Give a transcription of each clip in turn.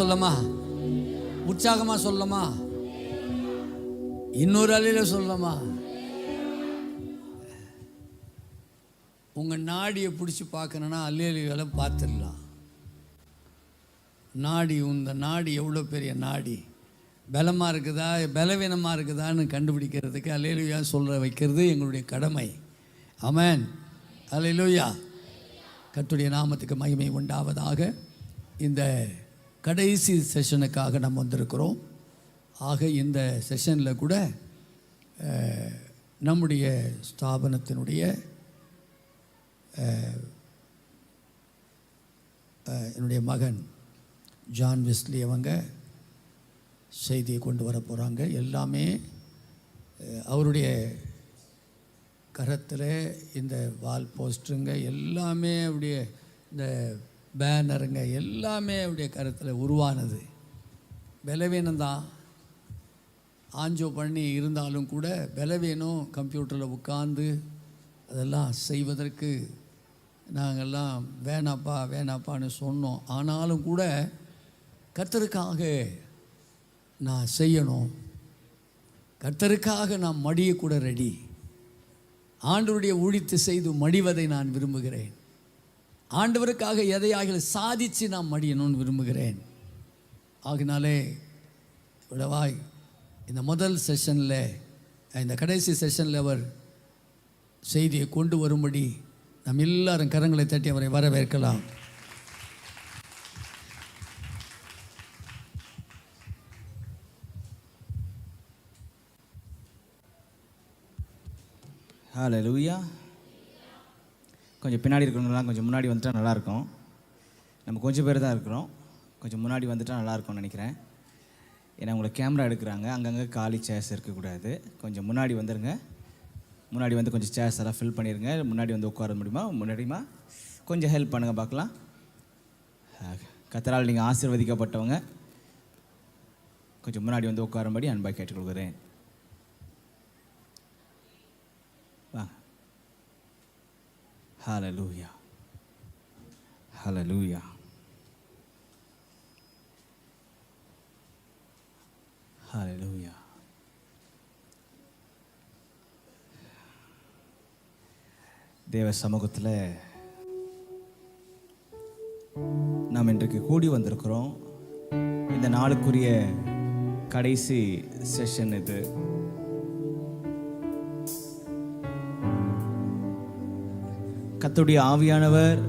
சொல்லமா? உற்சாகமா சொல்லமா? இன்னொரு அலையில சொல்லமா? உங்கள் நாடியை பிடிச்சி பார்க்கணுன்னா அல்லேலூயால பார்த்துடலாம். நாடி, இந்த நாடி எவ்வளோ பெரிய நாடி, பலமாக இருக்குதா பலவீனமாக இருக்குதான்னு கண்டுபிடிக்கிறதுக்கு அல்லேலூயா சொல்ல வைக்கிறது எங்களுடைய கடமை. ஆமென், அல்லேலூயா. கர்த்தருடைய நாமத்துக்கு மகிமை உண்டாவதாக. இந்த கடைசி செஷனுக்காக நம்ம வந்திருக்கிறோம். ஆக இந்த செஷனில் கூட நம்முடைய ஸ்தாபனத்தினுடைய என்னுடைய மகன் ஜான் வெஸ்லி அவங்க செய்தியை கொண்டு வர போகிறாங்க. எல்லாமே அவருடைய கரத்தில் இந்த வால் போஸ்டருங்க எல்லாமே அவருடைய இந்த பேனருங்க எல்லாமே அவருடைய கரத்தில் உருவானது. பலவீனம்தான், ஆஞ்சோ பண்ணி இருந்தாலும் கூட பலவீனம். கம்ப்யூட்டரில் உட்கார்ந்து அதெல்லாம் செய்வதற்கு நாங்கள்லாம் வேணாப்பான்னு சொன்னோம். ஆனாலும் கூட கர்த்தருக்காக நான் செய்யணும், கர்த்தருக்காக நான் மடியக்கூட ரெடி. ஆண்டவருடைய ஊழியத்தை செய்து மடிவதை நான் விரும்புகிறேன். ஆண்டவருக்காக எதையாக சாதித்து நான் மடியணும்னு விரும்புகிறேன். ஆகினாலே விடவாய் இந்த முதல் செஷனில், இந்த கடைசி செஷனில் அவர் செய்தியை கொண்டு வரும்படி நம் எல்லாரும் கரங்களை தட்டி அவரை வரவேற்கலாம். ஹல்லேலூயா. கொஞ்சம் பின்னாடி இருக்கிறவங்களாம் கொஞ்சம் முன்னாடி வந்துட்டால் நல்லாயிருக்கும். நம்ம கொஞ்சம் பேர் தான் இருக்கிறோம், கொஞ்சம் முன்னாடி வந்துட்டால் நல்லாயிருக்கும்னு நினைக்கிறேன். ஏன்னா உங்களை கேமரா எடுக்கிறாங்க, அங்கங்கே காலி சேர்ஸ் இருக்கக்கூடாது. கொஞ்சம் முன்னாடி வந்துடுங்க. முன்னாடி வந்து கொஞ்சம் சேர்ஸ் எல்லாம் ஃபில் பண்ணிடுங்க. முன்னாடி வந்து உட்கார முடியுமா? கொஞ்சம் ஹெல்ப் பண்ணுங்கள் பார்க்கலாம். கர்த்தரால் நீங்கள் ஆசீர்வதிக்கப்பட்டவங்க கொஞ்சம் முன்னாடி வந்து உட்காரும்படி அன்பாக கேட்டுக்கொள்கிறேன். வாங்க. ஹல்லேலூயா, ஹல்லேலூயா, ஹல்லேலூயா. தேவ சமூகத்தில் நாம் இன்றைக்கு கூடி வந்திருக்கிறோம். இந்த நாளுக்குரிய கடைசி செஷன் இது. கர்த்தருடைய ஆவியானவர்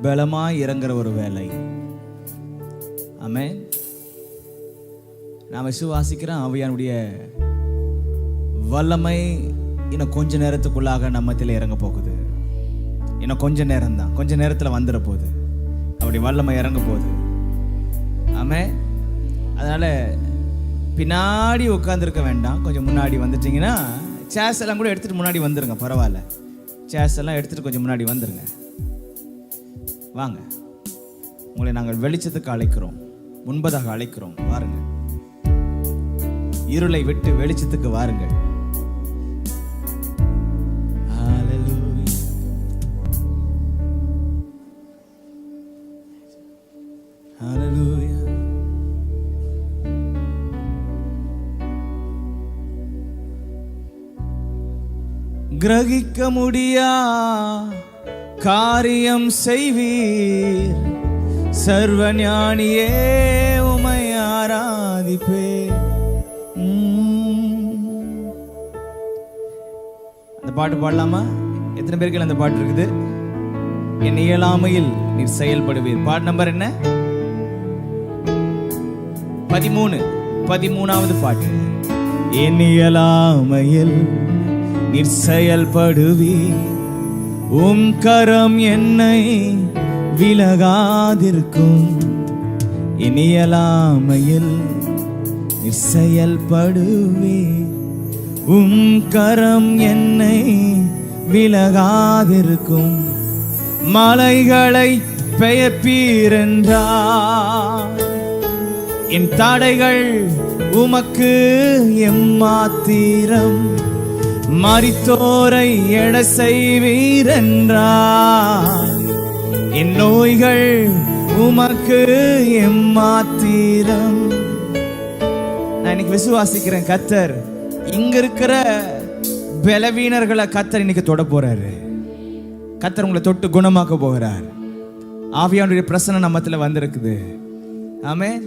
பலமாய் இறங்குற ஒரு வேலை. ஆமென். நான் விசுவாசிக்கிற ஆவியானுடைய வல்லமை இன்னும் கொஞ்ச நேரத்துக்குள்ளாக நம்மத்தில் இறங்க போகுது. இன்னும் கொஞ்ச நேரம் தான், கொஞ்ச நேரத்தில் வந்துட போகுது. அப்படி வல்லமை இறங்க போகுது. ஆமென். அதனால் பின்னாடி உட்காந்துருக்க வேண்டாம், கொஞ்சம் முன்னாடி வந்துட்டிங்கன்னா சேர்ஸ் எல்லாம் கூட எடுத்துகிட்டு முன்னாடி வந்துடுங்க. பரவாயில்ல, சேர்ஸ் எல்லாம் எடுத்துகிட்டு கொஞ்சம் முன்னாடி வந்துடுங்க. வாங்க, உங்களை நாங்கள் வெளிச்சத்துக்கு அழைக்கிறோம், முன்பதாக அழைக்கிறோம். வாருங்கள், இருளை விட்டு வெளிச்சத்துக்கு வாருங்கள். Hallelujah. கிரகிக்க முடியா காரியம் செய்வீர், சர்வஞானியே உமை ஆராதிப்பே. அந்த பாட்டு பாடலாமா? எத்தனை பேருக்கு அந்த பாட்டு இருக்குது? என் இயலாமையில் நீர் செயல்படுவீர். பாட்டு நம்பர் என்ன? 13வது பாட்டு. என் இயலாமையில் நீர் செயல்படுவீர், உம் கரம் என்னை விலகாதிருக்கும். என் இயலாமையில் நீர் செயல்படுவீர், உம் கரம் என்னை விலகாதிருக்கும். மலைகளை பெயர்ப்பீர் என்றார், என் தடைகள் உமக்கு எம்மாத்திரம். மரித்தோரை எடை செய்வீர் என்றார், என் நோய்கள் உமக்கு எம்மாத்திரம். நான் இன்னைக்கு விசுவாசிக்கிறேன், கர்த்தர் இங்க இருக்கிற பலவீனர்களை கர்த்தர் இன்னைக்கு தொட போறாரு. கர்த்தர் உங்களை தொட்டு குணமாக்க போகிறார். ஆவியானுடைய பிரசன்னம் நம்மத்துல வந்திருக்குது. ஆமென்.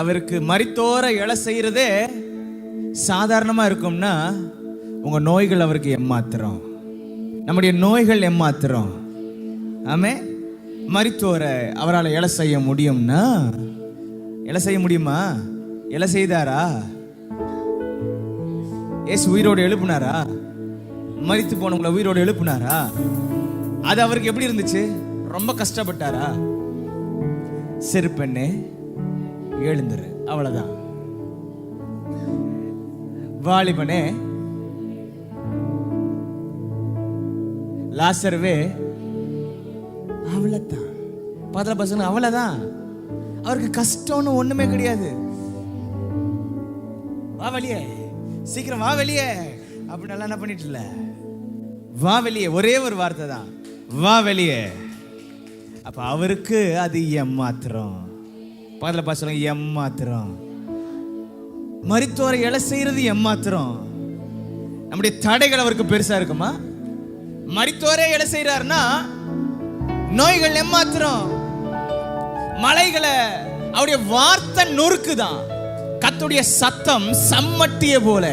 அவருக்கு மரித்தோரை எழ செய்யறதே சாதாரணமா இருக்கும்னா, உங்க நோய்கள் அவருக்கு எம்மாத்திரம், நம்முடைய நோய்கள் எம்மாத்திரம். ஆமென். மரித்தோரை அவரால் எழ செய்ய முடியும்னா, எழ செய்ய முடியுமா? எழ செய்தாரா? ஏசு உயிரோடு எழுப்புனாரா? மரித்து போனவங்களை உயிரோடு எழுப்புனாரா? அது அவருக்கு எப்படி இருந்துச்சு? ரொம்ப கஷ்டப்பட்டாரா? சிறு பெண்ணே எழுந்துரு, அவ்வளவுதான். வாலிபனே, லாசர்வே, அவ்வளவுதான். பதில பசங்க, அவ்வளவுதான். அவருக்கு கஷ்டம்னு ஒண்ணுமே கிடையாது. வா வெளியே, சீக்கிரம் வா வெளியே அப்படின்னு எல்லாம் என்ன பண்ணிட்டு இல்ல, வா வெளியே. ஒரே ஒரு வார்த்தை தான், வா வெளியே. அப்ப அவருக்கு அது எம்மாத்திரம். பதில பசங்க எம்மாத்திரம். மரித்தோரை எழ செய்யறது எம்மாத்திரம். நம்முடைய தடைகள் அவருக்கு பெருசா இருக்குமா? மரித்தோரே எழ செய்யறாருன்னா நோய்கள் எம்மாத்திரம். மலைகளை அவருடைய வார்த்தை நொறுக்குதான். கர்த்தருடைய சத்தம் சம்மட்டிய போல,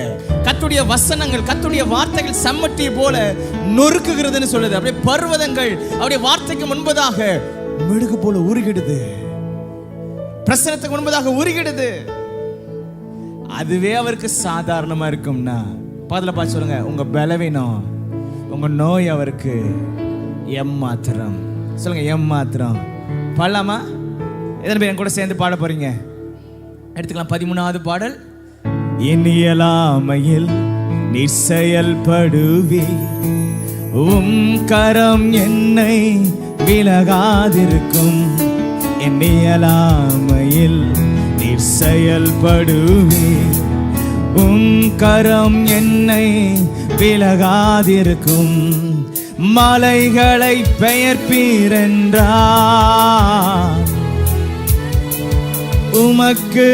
கர்த்தருடைய வசனங்கள், கர்த்தருடைய வார்த்தைகள் சம்மட்டிய போல நொறுக்குகிறதுன்னு சொல்லுது. அப்படியே பர்வதங்கள் அவருடைய வார்த்தைக்கு முன்பதாக மெழுகு போல உருகிடுது, பிரசனத்துக்கு முன்பதாக உருகிடுது. அதுவே அவருக்கு சாதாரணமா இருக்கும்னா, பதில பார்த்து சொல்லுங்க, உங்க பலவீனம், உங்க நோய் அவருக்கு எம்மாத்திரம். சொல்லுங்க, எம்மாத்திரம். பாடலாமா? எத்தனை பேர் என் கூட சேர்ந்து பாட போறீங்க? எடுத்துக்கலாம். 13வது பாடல். என் இயலாமையில் நீர் செயல்படுவி, உம் கரம் என்னை விலகாதிருக்கும். என் இயலாமையில் நீர் செயல்படுவி, உம் கரம் என்னை விலகாதிருக்கும். மலைகளை பெயர்ப்பீரென்றார், உமக்கு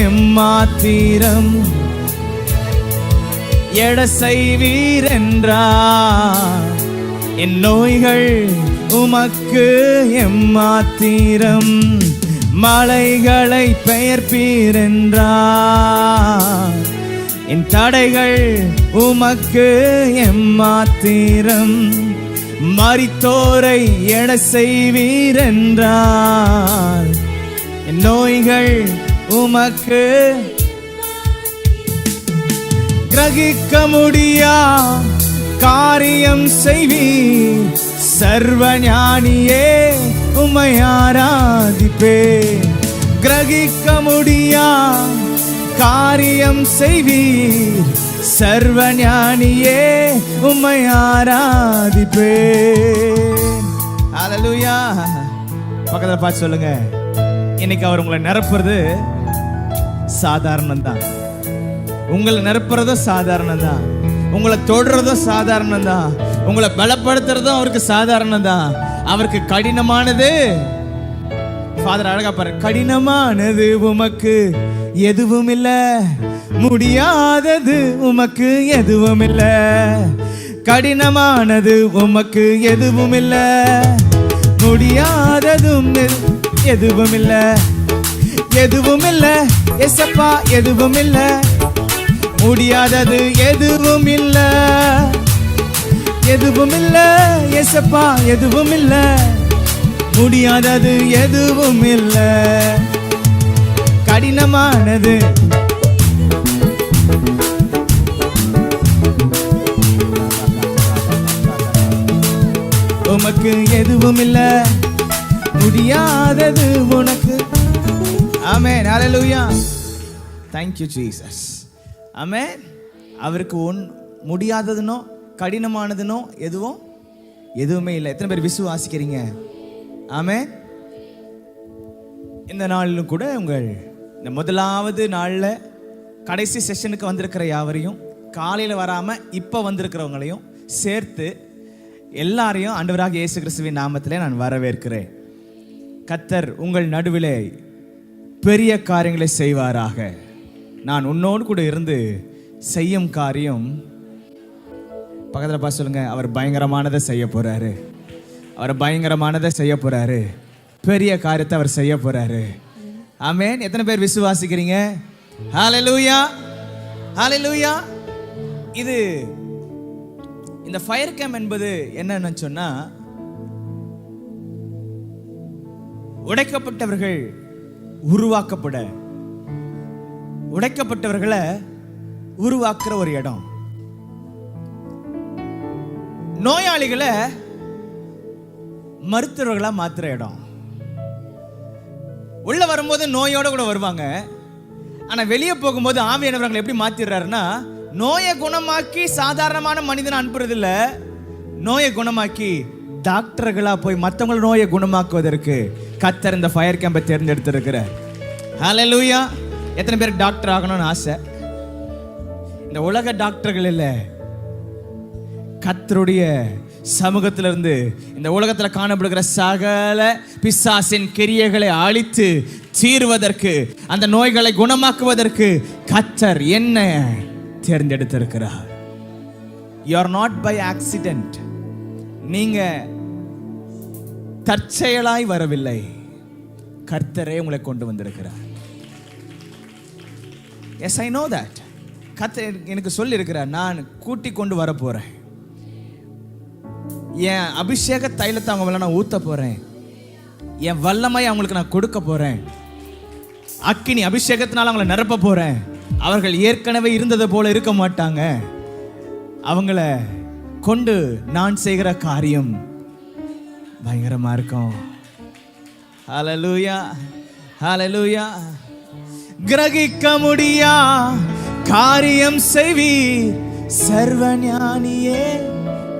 எம்மாத்திரம். எட செய்வீரென்றார், என் நோய்கள் உமக்கு எம்மாத்திரம். மலைகளை பெயர்ப்பீரென்றார், என் தடைகள் உமக்கு எம்மாத்திரம். மரித்தோரை எட செய்வீரென்றார், என் நோய்கள் உமக்கு. கிரகிக்க முடியா காரியம் செய்வீர், சர்வ ஞானியே உம்மை ஆராதிப்பேன். கிரகிக்க முடியா காரியம் செய்வீர், சர்வ ஞானியே உம்மை ஆராதிப்பேன். ஹல்லேலூயா. பக்கத்துல பார்த்து சொல்லுங்க, இன்னைக்கு அவர் உங்களை நிரப்புறது சாதாரணம் தான். உங்களை நிரப்புறதும் சாதாரணம் தான். உங்களை தொடுறதும் சாதாரணம் தான். உங்களை பலப்படுத்துறதும் அவருக்கு சாதாரணம் தான். அவருக்கு கடினமானது, ஃபாதர் அழகா பாரு, கடினமானது உமக்கு எதுவும் இல்ல, முடியாதது உமக்கு எதுவும் இல்ல. கடினமானது உமக்கு எதுவும் இல்ல, முடியாததும் எதுவும் இல்ல. எதுவும் இல்ல ஏசப்பா, எதுவும் இல்ல, முடியாதது எதுவும் இல்ல. எதுவும் இல்ல ஏசப்பா, எதுவும் இல்ல, முடியாதது எதுவும் இல்ல. கடினமானது உமக்கு எதுவும் இல்ல, முடியாதது உனக்கு. ஆமென். ஹல்லேலூயா. Thank you Jesus. ஆமென். அவருக்கு முடியாததுனோ கடினமானதுனோ எதுவுமே இல்லை. எத்தனை பேர் விசுவாசிக்கிறீங்க? ஆமென். இந்த நாளிலும் கூட உங்கள் இந்த முதலாவது நாளில் கடைசி செஷனுக்கு வந்திருக்கிற யாவரையும், காலையில் வராமல் இப்போ வந்திருக்கிறவங்களையும் சேர்த்து எல்லாரையும் ஆண்டவராக இயேசு கிறிஸ்துவின் நாமத்திலே நான் வரவேற்கிறேன். கர்த்தர் உங்கள் நடுவிலே பெரிய காரியங்களை செய்வாராக. நான் உன்னோடு கூட இருந்து செய்யும் காரியம், பக்கத்தில் பார்த்து சொல்லுங்க, அவர் பயங்கரமானதை செய்ய போறாரு. அவர் பயங்கரமானதை செய்ய போறாரு. பெரிய காரியத்தை அவர் செய்ய போறாரு. ஆமென். எத்தனை பேர் விசுவாசிக்கிறீங்க? ஹalleluya, ஹalleluya. இது இந்த ஃபயர் கேம்ப் என்பது என்னன்னு சொன்னா, உடைக்கப்பட்டவர்கள் உருவாக்கப்பட, உடைக்கப்பட்டவர்களை உருவாக்குற ஒரு இடம். நோயாளிகளை மருத்துவர்களா மாத்துற இடம். உள்ள வரும்போது நோயோட கூட வருவாங்க, ஆனா வெளியே போகும்போது ஆவியானவர்களை எப்படி மாத்திடுறாருன்னா, நோயை குணமாக்கி சாதாரணமான மனிதனை அனுப்புறது இல்ல, நோயை குணமாக்கி டாக்டர்களா போய் மற்றவங்கள நோயை குணமாக்குவதற்கு கர்த்தர் இந்த ஃபயர் கேம்பை தேர்ந்தெடுத்திருக்கிறார். ஹalleluya. எத்தனை பேருக்கு டாக்டர் ஆகணும்னு ஆசை? இந்த உலக டாக்டர்கள் இல்ல, கர்த்தருடைய சமூகத்திலிருந்து இந்த உலகத்தில் காணப்படுகிற சகல பிசாசின் கிரியைகளை அழித்து தீர்வதற்கு, அந்த நோய்களை குணமாக்குவதற்கு கர்த்தர் என்ன தேர்ந்தெடுத்திருக்கிறார். You are not by accident. நீங்க தற்செயலாய் வரவில்லை, கர்த்தரே உங்களை கொண்டு வந்திருக்கிறார். Yes, I know that. கர்த்தர் எனக்கு சொல்லி இருக்கிறார், நான் கூட்டி கொண்டு வர போறேன். என் அபிஷேக தைலத்தை அவங்க மேல நான் ஊத்த போறேன். என் வல்லமை அவங்களுக்கு நான் கொடுக்க போறேன். அக்கினி அபிஷேகத்தினால அவங்களை நிரப்ப போறேன். அவர்கள் ஏற்கனவே இருந்தது போல இருக்க மாட்டாங்க. அவங்கள கொண்டு நான் செய்கிற காரியம் பயங்கரமா இருக்கும். ஹalleluya, ஹalleluya. கிரகிக்க முடியா காரியம் செய்வீர் சர்வஞானியே,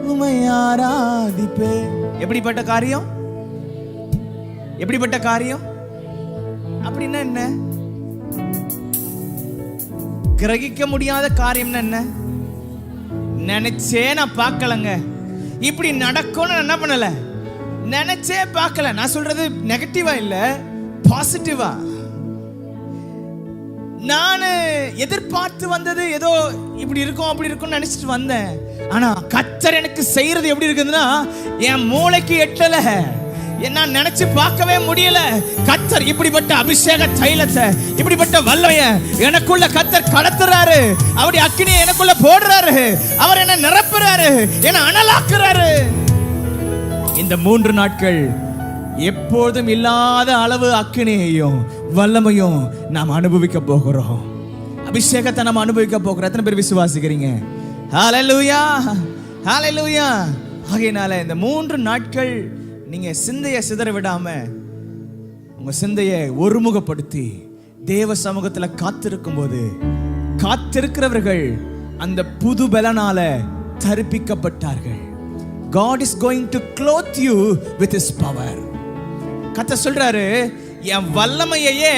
உம்மை ஆராதிப்பே. எப்படிப்பட்ட காரியம்? எப்படிப்பட்ட காரியம் அப்படின்னா என்ன? கிரகிக்க முடியாத காரியம்னா என்ன? நினைச்சே நான் பார்க்கலங்க, இப்படி நடக்கும்னு நான் என்ன பண்ணல, நினைச்சே பார்க்கல. நான் சொல்றது நெகட்டிவா இல்ல, பாசிட்டிவா. நான் எதிர்பார்த்து வந்தது ஏதோ இப்படி இருக்கும் அப்படி இருக்கும்னு நினைச்சிட்டு வந்தேன். ஆனா கர்த்தர் எனக்கு செய்யறது எப்படி இருக்குதுன்னா, என் மூளைக்கு எட்டல, நான் நினைச்சு பார்க்கவே முடியல. கர்த்தர் இப்படிப்பட்ட அபிஷேக தைலத்தை, இப்படிப்பட்ட வல்லமைய எனக்குள்ள கர்த்தர் கடத்துறாரு. அவருடைய அக்கினியை எனக்குள்ள போடுறாரு. அவர் என்ன நிரப்புறாரு, என்ன அனலாக்குறாரு. இந்த 3 நாட்கள் எப்போதும் இல்லாத அளவு அக்கினியையும் வல்லமையும் நாம் அனுபவிக்க போகிறோம். அபிஷேகத்தை நாம் அனுபவிக்க போகிறோம். எத்தனை பேர் விசுவாசிக்கிறீங்க? ஹalleluya, ஹalleluya. ஆகையினால இந்த 3 நாட்கள் நீங்க சிந்தையை சிதற விடாம, உங்க சிந்தையை ஒருமுகப்படுத்தி தேவ சமூகத்துல காத்திருக்கும் போது, காத்திருக்கிறவர்கள் அந்த புது பலனால தரிப்பிக்கப்பட்டார்கள். God is going to clothe you with his power. கர்த்தர் சொல்றாரு, என் வல்லமையையே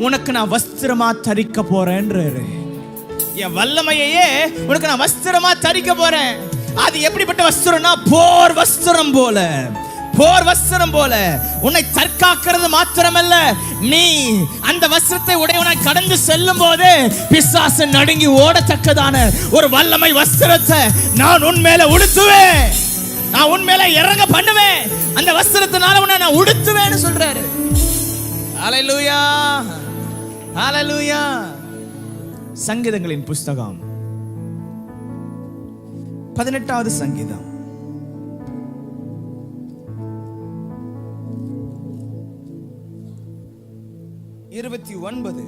உனக்கு நான் வஸ்திரமா தரிக்க போறேன்றாரு. என் வல்லமையையே உனக்கு நான் வஸ்திரமா தரிக்க போறேன். அது எப்படிப்பட்ட வஸ்திரம்னா, போர் வஸ்திரம் போல, போர் வஸ்திரம் போல. உன்னை தற்காக்கிறது மாத்திரமல்ல, நீ அந்த வஸ்திரத்தை உடையவனாய் கடந்து செல்லும் போது பிசாசு நடுங்கி ஓடத்தக்கதான ஒரு வல்லமை வஸ்திரத்தை நான் உன் மேல உடுத்துவேன். நான் உன் மேல இறங்க பண்ணுவேன். அந்த வஸ்திரத்தினால உன்னை நான் உடுத்துவேன்னு சொல்றாரு. ஹalleluya, ஹalleluya. சங்கீதங்களின் புஸ்தகம் 18வது சங்கீதம் 29.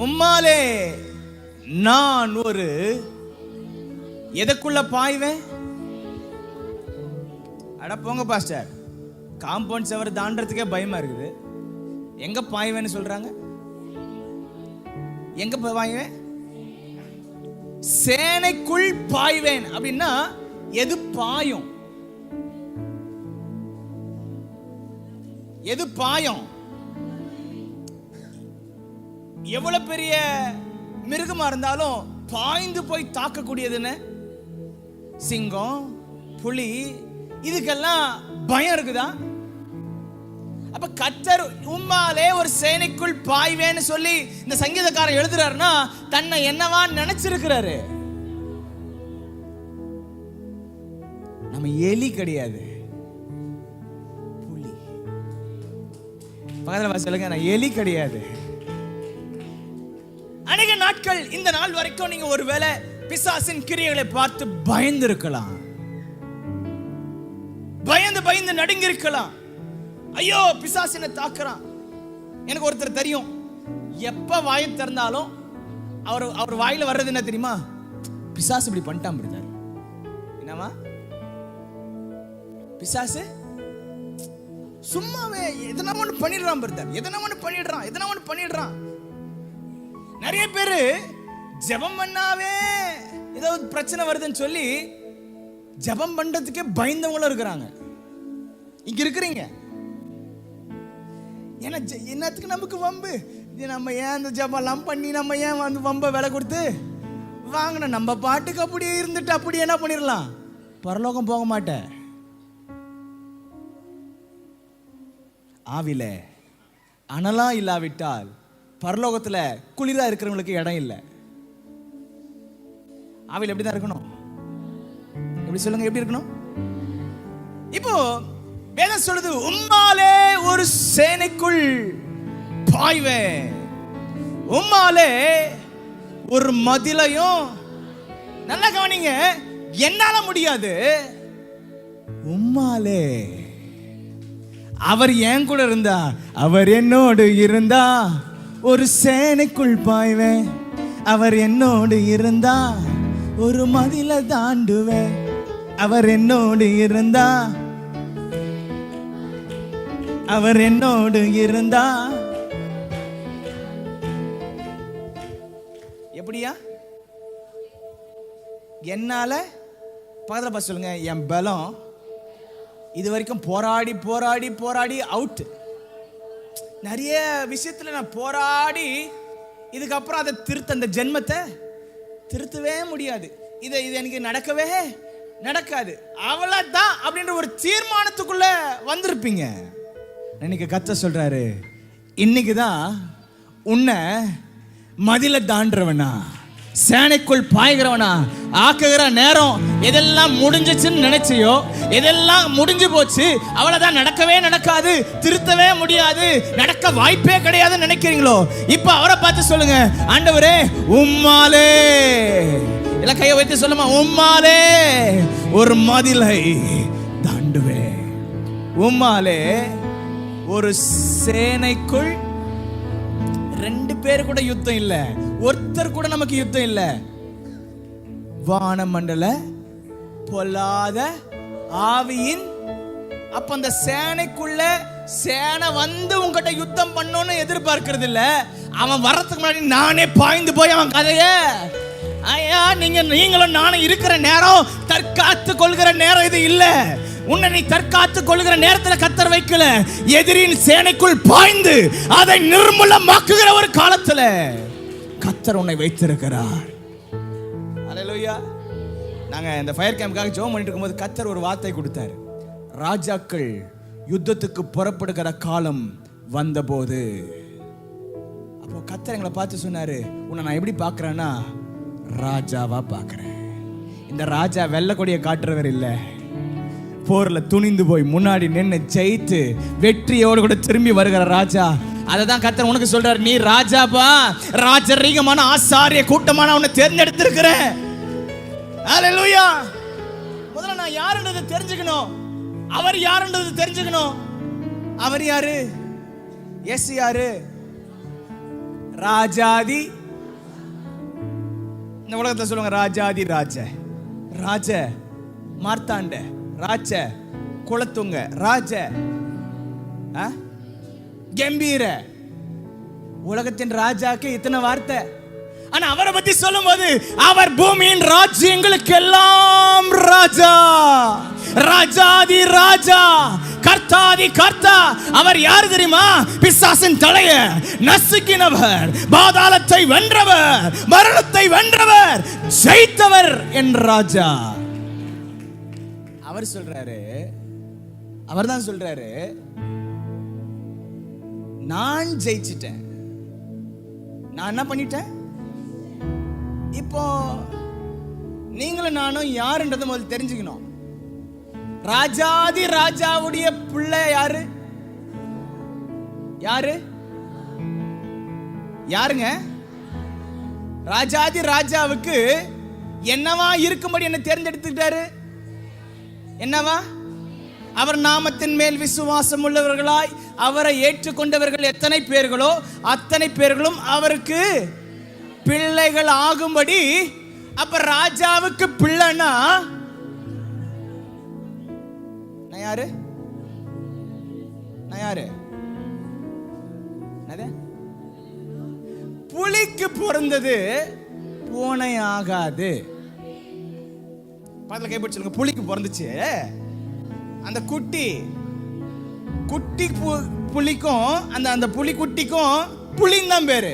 உம்மாலே நான் ஒரு எதற்குள்ள பாய்வேன்? அட போங்க பாஸ்டர், காம்பவுண்ட் செவர் தாண்டறதுக்கே பயமா இருக்குது, எங்க பாய்வேன்னு சொல்றாங்க? எங்க பாய்வேன்? சேனைக்குள் பாய்வேன் அப்படின்னா எது பாயும்? எது பாயும்? எவ்வளவு பெரிய மிருகமா இருந்தாலும் பாய்ந்து போய் தாக்கக்கூடியதுன்னு சிங்கம், புலி, இதுக்கெல்லாம் பயம் இருக்குதா? அப்ப கர்த்தர் உம்மாலே ஒரு சேனைக்குள் பாய்வேன்னு சொல்லி இந்த சங்கீதக்காரர் எழுதுறாருன்னா தன்னை என்னவா நினைச்சிருக்கிறாரு. நம்ம எலி கிடையாது, புலி. பக்கத்துல சொல்லுங்க, நான் எலி கிடையாது. அநேக நாட்கள் இந்த நாள் வரைக்கும் நீங்க ஒருவேளை பிசாசின் கிரியைகளை பார்த்து பயந்து இருக்கலாம், பயந்து நடுங்கி இருக்கலாம். ஐயோ பிசாசு என்ன தாக்குறான். எனக்கு ஒருத்தர் தெரியும், எப்ப வாயை திறந்தாலும் அவர் வாயில வர்றது என்ன தெரியுமா? பிசாசு இப்படி பண்ணிட்டான் பிரதர். என்னமா பிசாசு சும்மாவே எதனா ஒண்ணு பண்ணிடுறான் பிரதர், எதனா ஒண்ணு பண்ணிடுறான். நிறைய பேரு ஜெபம் பண்ணாவே ஏதாவது பிரச்சனை வருதுன்னு சொல்லி ஜெபம் பண்றதுக்கே பயந்தவங்களும் இருக்கிறாங்க. இங்க இருக்கிறீங்க. என்னத்துக்கு நமக்கு வம்பு? நம்ம ஏன் அந்த ஜெபம்லாம் பண்ணி நம்ம ஏன் வந்து வம்ப விலை கொடுத்து வாங்கணும்? நம்ம பாட்டுக்கு அப்படியே இருந்துட்டு அப்படியே என்ன பண்ணிடலாம், பரலோகம் போக மாட்டேன். ஆவில அனலா இல்லாவிட்டால் பரலோகத்துல குளிரா இருக்கிறவங்களுக்கு இடம் இல்லை. ஆவில எப்படிதான் இருக்கணும்? எப்படி சொல்லுங்க, எப்படி இருக்கணும்? இப்போ வேதம் சொல்லுது, உம்மாலே ஒரு சேனைக்குள் பாய்வேன், உம்மாலே ஒரு மதிலையும். நல்லா கவனிங்க, என்னால முடியாது, உம்மாலே. அவர் என் கூட இருந்தா, அவர் என்னோடு இருந்தா ஒரு சேனைக்குள் பாய்வேன். அவர் என்னோடு இருந்தா ஒரு மதிலை தாண்டுவேன். அவர் என்னோடு இருந்தா, அவர் என்னோடு இருந்தா எப்படியா? என்னால பக்கத்துல பார்த்து சொல்லுங்க, என் பலம் இது வரைக்கும் போராடி போராடி போராடி அவுட். நிறைய விஷயத்துல நான் போராடி இதுக்கப்புறம் அதை அந்த ஜென்மத்தை திருத்தவே முடியாது. இது எனக்கு நடக்கவே நடக்காது, அவ்வளவுதான் அப்படின்ற ஒரு தீர்மானத்துக்குள்ள வந்திருப்பீங்க. இன்னைக்கு கர்த்தர் சொல்றாரு, இன்னைக்குதான் உன்னை மதில தாண்டவனா, சேனைக்குள் பாய்கிறவனா ஆக்குகிற நேரம். எதெல்லாம் முடிஞ்சிச்சுன்னு நினைச்சியோ, எதெல்லாம் முடிஞ்சு போச்சு, அவ்வளவுதான், நடக்கவே நடக்காது, திருத்தவே முடியாது, நடக்க வாய்ப்பே கிடையாதுன்னு நினைக்கிறீங்களோ, இப்ப அவரை பார்த்து சொல்லுங்க, ஆண்டவரே உம்மாலே, எல்லாம் கையை வைத்து சொல்லுமா, உம்மாலே ஒரு மதிலை தாண்டுவேன். உம்மாலே ஒரு சேனைக்குள். ரெண்டு பேர் கூட யுத்தம் இல்ல, ஒருத்தர் கூட நமக்கு யுத்தம் இல்ல. வானமண்டல பொல்லாத ஆவியின். அப்ப அந்த சேனைக்குள்ள சேனை வந்து உங்ககிட்ட யுத்தம் பண்ணணும்னு எதிர்பார்க்கிறது இல்ல. அவன் வர்றதுக்கு முன்னாடி நானே பாய்ந்து போய் அவன் கதைய, ஐயா நீங்களும் நானும் இருக்கிற நேரம் தற்காத்து கொள்கிற நேரம் இது இல்ல. உன்னை நீ தற்காத்து கொள்கிற நேரத்தில் கர்த்தர் வைக்கல, எதிரின் சேனைக்குள் பாய்ந்து அதை நிர்மூலமாக்குகிற ஒரு காலத்துல கர்த்தர் உன்னை வைத்திருக்கிறார். அல்லேலூயா. நாங்க இந்த ஃபயர் கேம்ப்காக ஜெபம் பண்ணிட்டு இருக்கும்போது கர்த்தர் ஒரு வார்த்தை கொடுத்தாரு. ராஜாக்கள் யுத்தத்துக்கு புறப்படுகிற காலம் வந்தபோது, அப்போ கர்த்தர் எங்களை பார்த்து சொன்னாரு, உன்னை நான் எப்படி பார்க்கிறேன்னா ராஜாவா பார்க்கிறேன். இந்த ராஜா வெள்ளை கொடியை காட்டுறவர் இல்ல, போர்ல துணிந்து போய் முன்னாடி நின்று ஜெயித்து வெற்றியோடு கூட திரும்பி வருகிற ராஜா. அதை தான் கர்த்தர் உனக்கு சொல்றாரு, நீ ராஜாப்பா, ராஜரீகமான ஆசாரிய கூட்டமான உன்னை தேர்ந்தெடுத்திருக்கிற. அல்லேலூயா. முதல்ல நான் யாருன்றது தெரிஞ்சுக்கணும், அவர் யாருன்றது தெரிஞ்சுக்கணும். அவர் யாரு? எஸ் யாரு? ராஜாதி. இந்த உலகத்துல சொல்லுவாங்க ராஜாதி ராஜ, ராஜ மார்த்தாண்ட, ராஜ குலத்துங்க, ராஜ கம்பீர. உலகத்தின் ராஜாக்கு இத்தனை வார்த்தை. ஆனா அவரை பத்தி சொல்லும் போது, அவர் பூமியின் ராஜ்யங்களுக்கு எல்லாம் ராஜா, ராஜாதி ராஜா, கர்த்தாதி கர்த்தா. அவர் யாரு தெரியுமா? பிசாசின் தலையை நசுக்கினவர், பாதாளத்தை வென்றவர், மரணத்தை வென்றவர், ஜெயித்தவர் என் ராஜா. அவர் சொல்றாரு, அவர் தான் சொல்றாரு, நான் ஜெயிச்சிட்டேன். நான் என்ன பண்ணிட்டேன்? இப்போ நீங்களும் நானும் யாருன்றதை முதல்ல தெரிஞ்சுக்கணும். ராஜாதி ராஜாவுடைய பிள்ளை யாரு? யாரு? யாருங்க? ராஜாதி ராஜாவுக்கு என்னவா இருக்கும்படி என்ன தேர்ந்தெடுத்துட்டாரு? என்னவா? அவர் நாமத்தின் மேல் விசுவாசம் உள்ளவர்களாய் அவரை ஏற்றுக்கொண்டவர்கள் எத்தனை பேர்களோ அத்தனை பேர்களும் அவருக்கு பிள்ளைகள் ஆகும்படி. அப்ப ராஜாவுக்கு பிள்ளைனா நான் யாரு? நான் யாரு? புலிக்கு பிறந்தது பூனை ஆகாது. பாத்துல கைப்பற்றி சொல்லுங்க. புலிக்கு பிறந்துச்சு. அந்த குட்டி புலிக்கும் அந்த புலி குட்டிக்கும் புலின்னு தான் பேரு.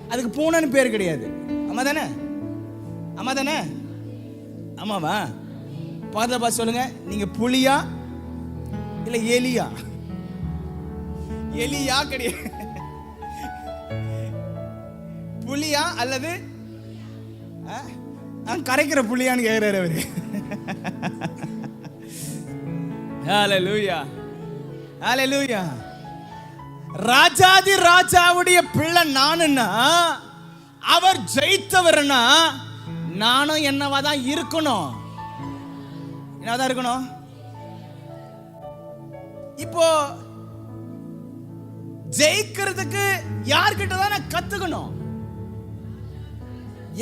அதுக்கு பூனைன்னு பேர் கிடையாது. ஆமா தானே? ஆமா தானே? ஆமாவா? பாத்துல பார்த்து சொல்லுங்க, நீங்க புலியா இல்ல எலியா? எலியா கிடையாது. புலியா அல்லது கரைக்கிற புலியான்னு கேட்கிறாரு அவரு. ஹalleluya, ஹalleluya. ராஜாதி ராஜாவுடைய பிள்ளை நானுன்னா, அவர் ஜெயித்தவர்னா நானும் என்னவா தான் இருக்கணும். என்னதான் இருக்கணும்? இப்போ ஜெயிக்கிறதுக்கு யார்கிட்ட தான் நான் கத்துக்கணும்?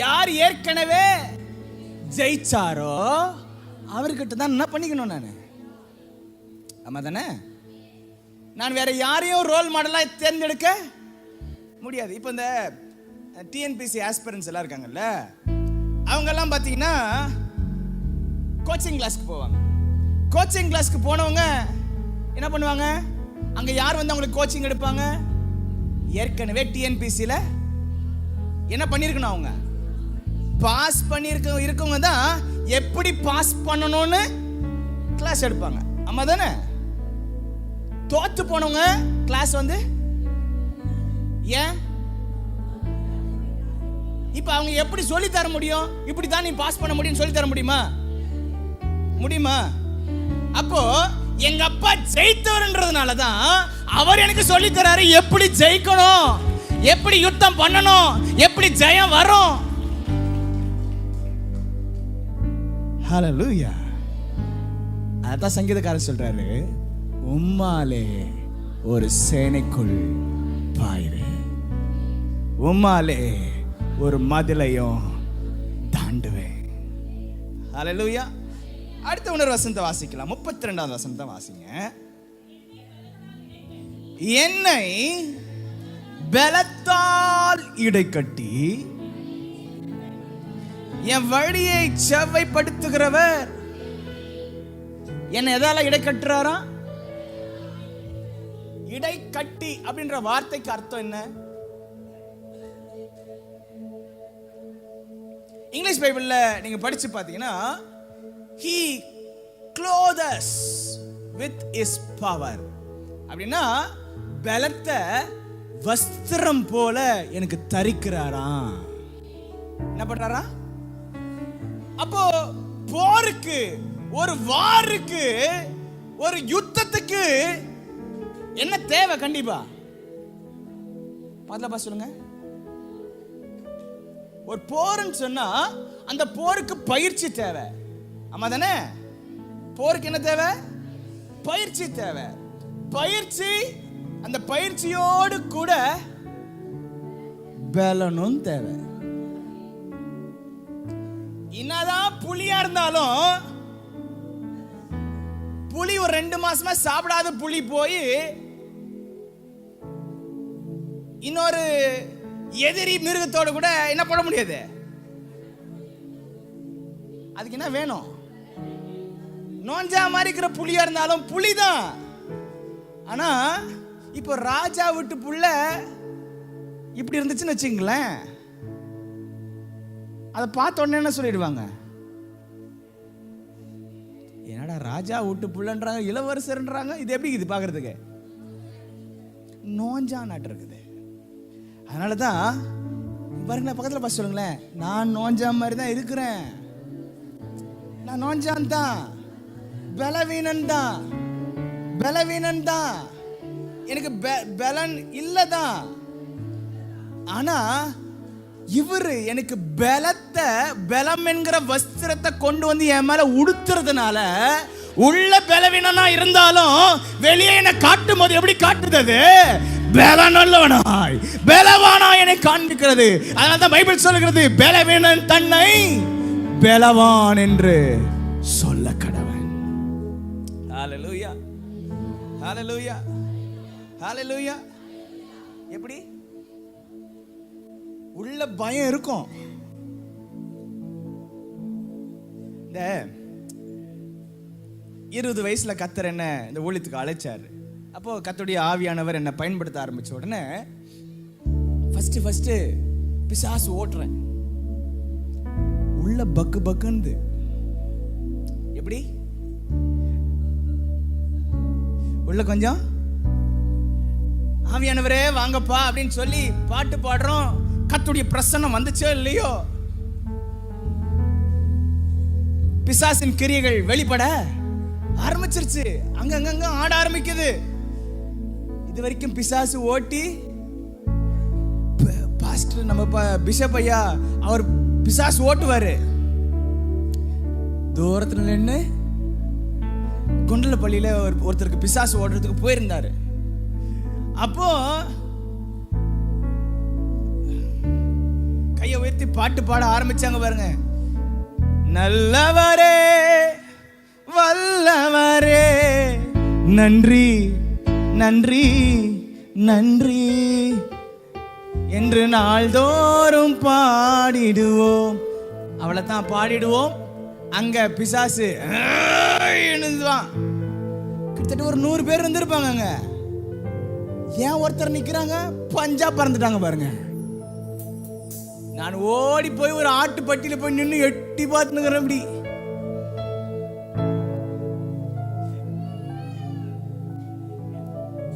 யார் ஏற்கனவே ஜெயிச்சாரோ அவர்கிட்ட தான் என்ன பண்ணிக்கணும் நான். ஆமா தானே? நான் வேற யாரையும் ரோல் மாடலா தேர்ந்தெடுக்க முடியாது. இப்போ இந்த டிஎன்பிசி ஆஸ்பிரன்ஸ் எல்லாம் இருக்காங்கல்ல, அவங்க எல்லாம் பாத்தீங்கன்னா கோச்சிங் கிளாஸ்க்கு போவாங்க. கோச்சிங் கிளாஸ்க்கு போனவங்க என்ன பண்ணுவாங்க? அங்க யார் வந்து அவங்களுக்கு கோச்சிங் எடுப்பாங்க? ஏற்கனவே டிஎன்பிசில என்ன பண்ணிருக்கணும்? அவங்க பாஸ் இருக்கவங்க தான் எப்படி பாஸ் பண்ணணும்னு கிளாஸ் எடுப்பாங்க. ஆமா தானே? தோத்து போனவங்க கிளாஸ் வந்து ஏன் இப்ப அவங்க எப்படி சொல்லி தர முடியும்? இப்படி தான் நீ பாஸ் பண்ண முடியும் சொல்லி தர முடியுமா? முடியுமா? அப்போ எங்க அப்பா ஜெயித்தவர்ன்றதுனால தான் அவர் எனக்கு சொல்லி தராரு எப்படி ஜெயிக்கணும், எப்படி யுத்தம் பண்ணணும், எப்படி ஜெயம் வரும். ஹalleluya. அதான் சங்கீதக்காரர் சொல்றாரு, உம்மாலே ஒரு சேனைக்குள் பாய்வேன், உம்மாலே ஒரு மதிலையும் தாண்டுவேன். ஹalleluya. அடுத்த உணர்வு வசனத்தை வாசிக்கலாம். 32வது வசனத்தை வாசிங்க. என்னை பலத்தால் இடைக்கட்டி என் வழியை செவ்வைப்படுத்துகிறவர். என்ன எதால இடை கட்டுறாரா? இடை கட்டி அப்படின்ற வார்த்தைக்கு அர்த்தம் என்ன? இங்கிலீஷ் பைபிள்ல நீங்க படிச்சு பாத்தீங்கன்னா, he clothes us with his power. அப்படின்னா பலத்த வஸ்திரம் போல எனக்கு தரிக்கிறாராம். என்ன பண்றாரா? அப்போ போருக்கு, ஒரு வாருக்கு, ஒரு யுத்தத்துக்கு என்ன தேவை? கண்டிப்பா பாத்தலப்பா சொல்லுங்க. ஒரு போர்னு சொன்னா அந்த போருக்கு பயிற்சி தேவை. ஆமா தானே? போருக்கு என்ன தேவை? பயிற்சி தேவை. பயிற்சி, அந்த பயிற்சியோடு கூட பலனும் தேவை. என்னதான் புலியா இருந்தாலும், புலி ஒரு 2 மாசமா சாப்பிடாத புலி போய் இன்னொரு எதிரி மிருகத்தோட கூட என்ன பண்ண முடியாது. அதுக்கு என்ன வேணும்? நோஞ்சா மாதிரி இருக்கிற புலியா இருந்தாலும் புலிதான். ஆனா இப்போ ராஜா விட்டு புள்ள இப்படி இருந்துச்சுன்னு வச்சுங்களேன், அதை பார்த்த உடனே என்ன சொல்லிடுவாங்க? என்னடா என்னடா ராஜா வீட்டு புள்ளன்றாங்க, இளவரசர்ன்றாங்க, இது எப்படி இது பார்க்கறதுக்கு நோஞ்சா நாட்டு இருக்குது. அதனால தான் பாருங்களேன், பக்கத்தில் பார்த்து சொல்லுங்களேன், நான் நோஞ்சா மாதிரி தான் இருக்கிறேன். நான் நோஞ்சான் தான், பலவீனன் தான், பலவீனன் தான், எனக்கு பலன் இல்லதான். ஆனா இவரு எனக்கு பலம் என்கிற வஸ்திரத்தை கொண்டு வந்து என் மேல உடுத்துறதுனால உள்ள பலவீனனா இருந்தாலும் வெளியே என்ன காட்டும் போது எப்படி காட்டுது? பலனுள்ளவனாய் பலவானாய் என்னை காண்பிக்கிறது. அதனால தான் பைபிள் சொல்லுகிறது, பலவீனன் தன்னை பலவான் என்று சொல்ல கடவன். ஹல்லேலூயா, ஹல்லேலூயா, ஹல்லேலூயா. எப்படி உள்ள பயம் இருக்கும். இந்த 20 வயசுல கர்த்தர் என்ன இந்த ஊழியத்துக்கு அழைச்சாரு. அப்போ கர்த்தருடைய ஆவியானவர் என்ன பயன்படுத்த ஆரம்பிச்ச உடனே ஃபர்ஸ்ட் பிசாசு ஓட்டுறேன். உள்ள பக்கு பக்குன்னு எப்படி உள்ள கொஞ்சம் ஆவியானவரே வாங்கப்பா அப்படின்னு சொல்லி பாட்டு பாடுறோம். கர்த்தருடைய பிரசன்னம் வந்துச்சோ இல்லையோ, பிசாசின் கிரியைகள் வெளிப்பட ஆரம்பிச்சிருச்சு. அங்கங்க ஆட ஆரம்பிக்குது. இது வரைக்கும் பிசாசு ஓட்டி பாஸ்டர் நம்ம பிஷப் ஐயா அவர் பிசாசு ஓட்டுவாரு. தூரத்துல நின்று குண்டலப்பள்ளியில ஒருத்தருக்கு பிசாசு ஓட்டுறதுக்கு போயிருந்தாரு. அப்போ கையை உயர்த்தி பாட்டு பாட ஆரம்பிச்சாங்க பாருங்க. நல்லவரே வல்லவரே நன்றி நன்றி நன்றி என்று நாள்தோறும் பாடிடுவோம். அவ்வளவுதான் பாடிடுவோம். அங்க பிசாசு கிட்டத்தட்ட ஒரு 100 பேர் இருந்திருப்பாங்க. அங்க ஏன் ஒருத்தர் நிக்கிறாங்க, பஞ்சா பறந்துட்டாங்க பாருங்க. நான் ஓடி போய் ஒரு ஆட்டுப்பட்டியில போய் நின்று எட்டி பார்த்துக்கிறேன். இப்படி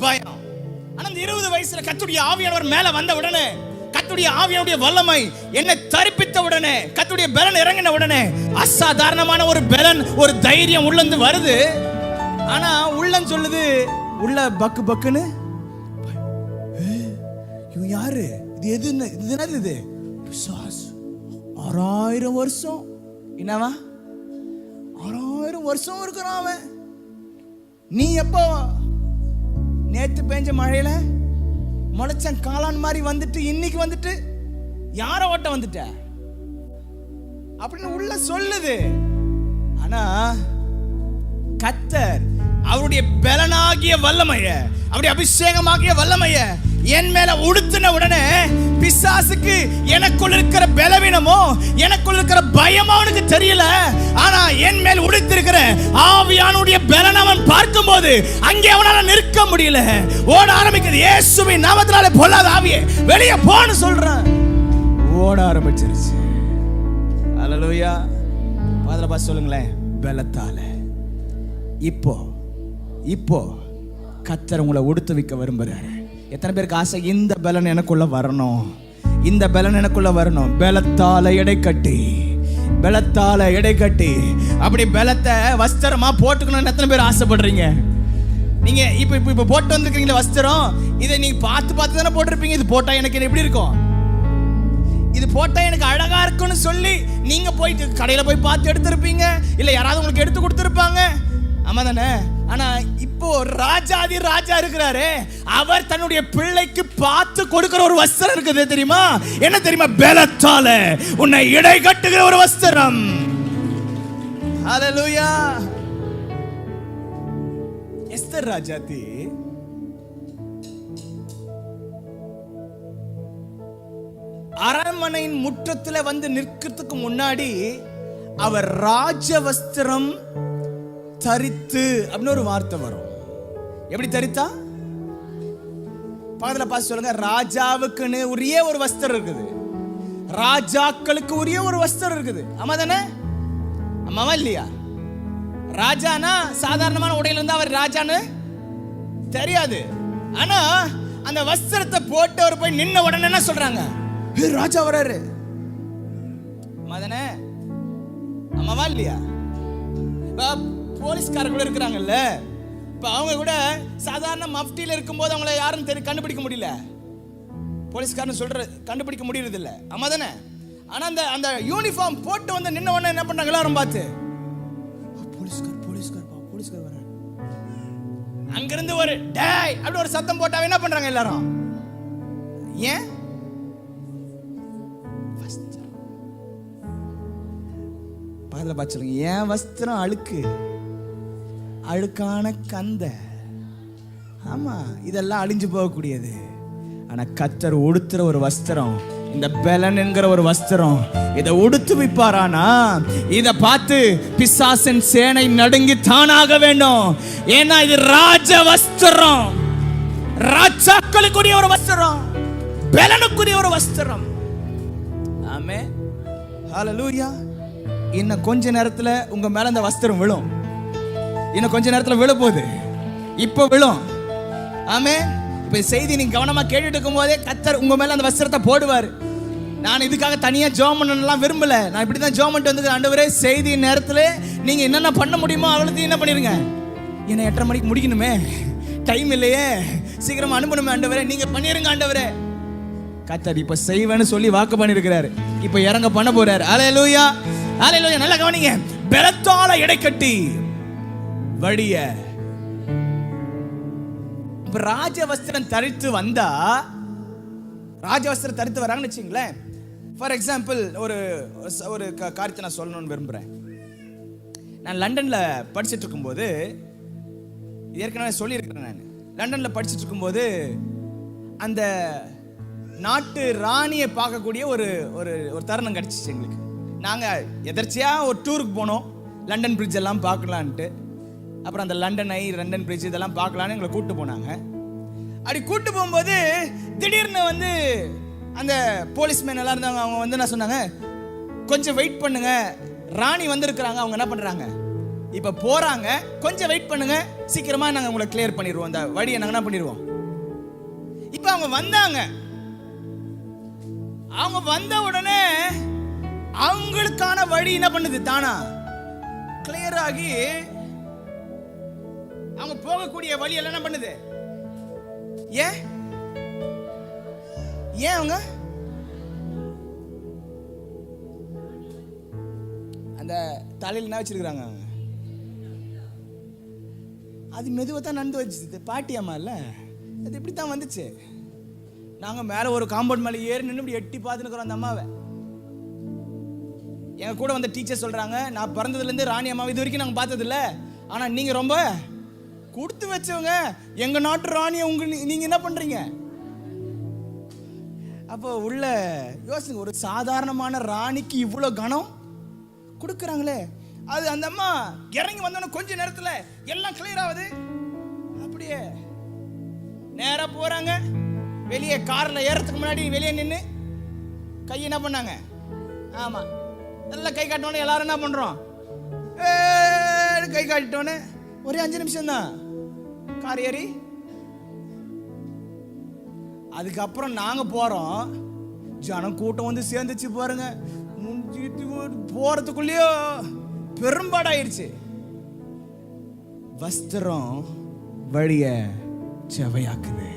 பயம். ஆனா இந்த 20 வயசுல கர்த்தருடைய ஆவியானவர் மேல வந்த உடனே, கர்த்தருடைய ஆவியானுடைய வல்லமை என்னை தரிப்பித்த உடனே, கர்த்தருடைய பலன் இறங்கின உடனே அசாதாரணமான ஒரு பலன், ஒரு தைரியம் உள்ளந்து வருது. ஆனா உள்ளம் சொல்லுது, உள்ள பக்கு பக்குன்னு, இவன் யாரு, இது எது, இது என்னது, இது பிசாசு. 6000 வருஷம் என்னவா 6000 வருஷம் இருக்கிறான் அவன். நீ எப்போ நேத்து பெஞ்ச மழையில முளைச்சன் காளான் மாதிரி வந்துட்டு இன்னைக்கு வந்துட்டு யார ஓட்ட வந்துட்ட அப்படின்னு உள்ள சொல்லுது. ஆனா கர்த்தர் அவருடைய பலனாகிய வல்லமைய, அவருடைய அபிஷேகமாகிய வல்லமைய என் மேல உடுத்தின உடனே பிசாசுக்கு எனக்குள்ள இருக்கிற பலவீனமோ எனக்குள்ள இருக்கிற பயமோ அவனுக்கு தெரியல. ஆனா என் மேல் உடுத்திருக்கிற ஆவியானுடைய பலன் அவன் பார்க்கும்போது அங்கே அவனால நிற்க முடியல, ஓட ஆரம்பிக்குது. இயேசுவின் நாமத்தினாலே பொல்லாத ஆவியே வெளியே போன்னு சொல்றான். ஓட ஆரம்பிச்சிருச்சு. ஹல்லேலூயா. பாதல பாஸ் சொல்லுங்களேன், பலத்தால. இப்போ கர்த்தர் உங்களை உடுத்து வைக்க விரும்புறாரு. எத்தனை பேருக்கு ஆசை இந்த பலன் எனக்குள்ள வரணும், இந்த பலன் எனக்குள்ள வரணும்? பலத்தால எடை கட்டி, பலத்தால எடை கட்டி அப்படி பலத்தை வஸ்திரமா போட்டுக்கணும்னு எத்தனை பேர் ஆசைப்படுறீங்க? நீங்க இப்ப போட்டு வந்துருக்கீங்களா வஸ்திரம்? இதை நீங்க பார்த்து தானே போட்டிருப்பீங்க. இது போட்டா எனக்கு எப்படி இருக்கும், இது போட்டா எனக்கு அழகா இருக்குன்னு சொல்லி நீங்க போயிட்டு கடையில போய் பார்த்து எடுத்திருப்பீங்க, இல்ல யாராவது உங்களுக்கு எடுத்து கொடுத்துருப்பாங்க. ஆமா தானே? ஆனா இப்போ ராஜாதி ராஜா இருக்கிறாரு, அவர் தன்னுடைய பிள்ளைக்கு பார்த்து கொடுக்கிற ஒரு வஸ்திரம் இருக்குது தெரியுமா? என்ன தெரியுமா? பலத்தால உன்னை இடை கட்டுகிற ஒரு வஸ்திரம். ஹல்லேலூயா. எஸ்தர் ராஜாத்தி அரண்மனையின் முற்றத்துல வந்து நிற்கிறதுக்கு முன்னாடி அவர் ராஜ வஸ்திரம் தரித்து அப்படின்னு ஒரு வார்த்தை வரும். எப்படி தரித்தா? பக்கத்துல பார்த்து சொல்லுங்க. ராஜாவுக்குன்னு உரிய ஒரு வஸ்திரம் இருக்குது, ராஜாக்களுக்கு உரிய ஒரு வஸ்திரம் இருக்குது. ஆமா தானே? ஆமாவா இல்லையா? ராஜானா சாதாரணமான உடையில இருந்தா அவர் ராஜான்னு தெரியாது. ஆனா அந்த வஸ்திரத்தை போட்டு அவர் போய் நின்ன உடனே என்ன சொல்றாங்க? ராஜா வராரு. மதனே அம்மாவா இல்லையா? போலீஸ்கார கூட இருக்கிறாங்கல்ல, இப்ப அவங்க கூட சாதாரண மஃப்டியில இருக்கும்போது அவங்கள யாரும் கண்டுபிடிக்க முடியல. போலீஸ்காரன் சொல்ற கண்டுபிடிக்க முடியறது இல்ல, அம்மா தானே? ஆனா அந்த அந்த யூனிஃபார்ம் போட்டு வந்து நின்ன உடனே என்ன பண்ணாங்க எல்லாரும் பார்த்து, போலீஸ்கார் வர. அங்கிருந்து ஒரு டேய் அப்படி ஒரு சத்தம் போட்டாவே என்ன பண்றாங்க எல்லாரும்? ஏன்? பாதல பாச்சுங்க, ஏன் வஸ்திரம் அழுக்கான கந்த. ஆமா, இதெல்லாம் அழிஞ்சு போகக்கூடியது. ஆனா கர்த்தர் உடுத்துற ஒரு வஸ்திரம், இந்த பெலன் என்கிற ஒரு வஸ்திரம், இதை உடுத்து வைப்பாரானா இதை பார்த்து பிசாசின் சேனை நடுங்கி தானாக வேண்டும். ஏன்னா இது ராஜ வஸ்திரம், ராஜாக்களுக்குரிய ஒரு வஸ்திரம், பெலனுக்குரிய ஒரு வஸ்திரம். ஆமென், ஹல்லேலூயா. இன்னும் கொஞ்ச நேரத்துல உங்க மேல அந்த வஸ்திரம் விழும். இன்னும் கொஞ்ச நேரத்துல விழ போகுது, இப்போ விழும். ஆமென். இப்ப செய்தி நீங்க கவனமா கேட்டுட்டு இருக்கும் போதே கர்த்தர் உங்க மேல அந்த வஸ்திரத்தை போடுவார். நான் இதுக்காக தனியா ஜெபம் பண்ணலாம் விரும்பல. நான் இப்படிதான் ஜெபம் பண்ணிட்டு வந்து, ஆண்டவரே செய்தி நேரத்துல நீங்க என்னென்ன பண்ண முடியுமோ அவ்வளவு என்ன பண்ணிருங்க. என்ன 8:30 மணிக்கு முடிக்கணுமே, டைம் இல்லையே, சீக்கிரமா அனுப்பணுமே ஆண்டவரே, நீங்க பண்ணிருங்க ஆண்டவரே. கர்த்தர் இப்ப செய்வேன்னு சொல்லி வாக்கு பண்ணிருக்கிறாரு, இப்ப இறங்க பண்ண போறாரு. ஹல்லேலூயா, ஹல்லேலூயா. நல்லா கவனிங்க. பெலத்தால எடை கட்டி வழிய ராஜவஸ்திரம் தரித்து வந்தா, ராஜவஸ்திரம் தரித்து வராங்கன்னு வச்சுங்களேன். ஃபார் எக்ஸாம்பிள் ஒரு காரியத்தை நான் சொல்லணும்னு விரும்புகிறேன். நான் லண்டன்ல படிச்சுட்டு இருக்கும்போது, ஏற்கனவே சொல்லியிருக்கிறேன், நான் லண்டன்ல படிச்சுட்டு இருக்கும்போது அந்த நாட்டு ராணியை பார்க்கக்கூடிய ஒரு ஒரு தருணம் கிடைச்சிச்சு எங்களுக்கு. நாங்கள் எதர்ச்சியா ஒரு டூருக்கு போனோம், லண்டன் பிரிட்ஜ் எல்லாம் பார்க்கலான்ட்டு. அப்புறம் அந்த லண்டன் பிரிட்ஜ் இதெல்லாம் பார்க்கலான்னு எங்களை கூப்பிட்டு போனாங்க. அப்படி கூப்பிட்டு போகும்போது திடீர்னு வந்து அந்த போலீஸ்மேன் எல்லாம் இருந்தாங்க. அவங்க வந்து என்ன சொன்னாங்க, கொஞ்சம் வெயிட் பண்ணுங்க, ராணி வந்திருக்கிறாங்க, அவங்க என்ன பண்றாங்க இப்போ போறாங்க, கொஞ்சம் வெயிட் பண்ணுங்க, சீக்கிரமா நாங்கள் உங்களை கிளியர் பண்ணிடுவோம், அந்த வழியை நாங்கள் என்ன பண்ணிடுவோம். இப்போ அவங்க வந்தாங்க. அவங்க வந்த உடனே அவங்களுக்கான வழி என்ன பண்ணுது, தானா கிளியர் ஆகி அவங்க போகக்கூடிய வழி எல்லாம் என்ன பண்ணுது. ஏன் அவங்க அந்த தலையில் என்ன வச்சிருக்கிறாங்க, அது மெதுவா தான் நடந்து வச்சு. பாட்டியம்மா இல்ல, அது இப்படி தான் வந்துச்சு. நாங்க மேல ஒரு காம்பவுண்ட் மேல ஏறி நின்று இப்படி எட்டி பார்த்துன்னு அந்த அம்மாவை. எங்க கூட வந்த டீச்சர் சொல்றாங்க, நான் பிறந்ததுல இருந்து ராணி அம்மாவை இது வரைக்கும் நாங்க பார்த்தது இல்ல, ஆனா நீங்க ரொம்ப கொடுத்து வச்சவங்க, எங்க நாட்டு ராணியை நீங்க என்ன பண்றீங்க. அப்போ உள்ள யோசிங்க, ஒரு சாதாரணமான ராணிக்கு இவ்வளவு கனம் கொடுக்குறாங்களே. அது அந்த அம்மா இறங்கி வந்தோன்னு கொஞ்ச நேரத்துல எல்லாம் கிளியர் ஆகுது. அப்படியே நேரா போறாங்க, வெளியே கார்ல ஏறதுக்கு முன்னாடி வெளியே நின்று கை என்ன பண்ணாங்க, ஆமா நல்லா கை காட்டோன்னு எல்லாரும் என்ன பண்றோம், கை காட்டிட்டோன்னு ஒரே 5 நிமிஷம் தான் கார் ஏறி. அதுக்கப்புறம் நாங்க போறோம், ஜனம் கூட்டம் வந்து சேர்ந்துச்சு பாருங்க. போறதுக்குள்ளேயோ பெரும்பாடாயிருச்சு. வஸ்திரம் வழிய செவையாக்குது.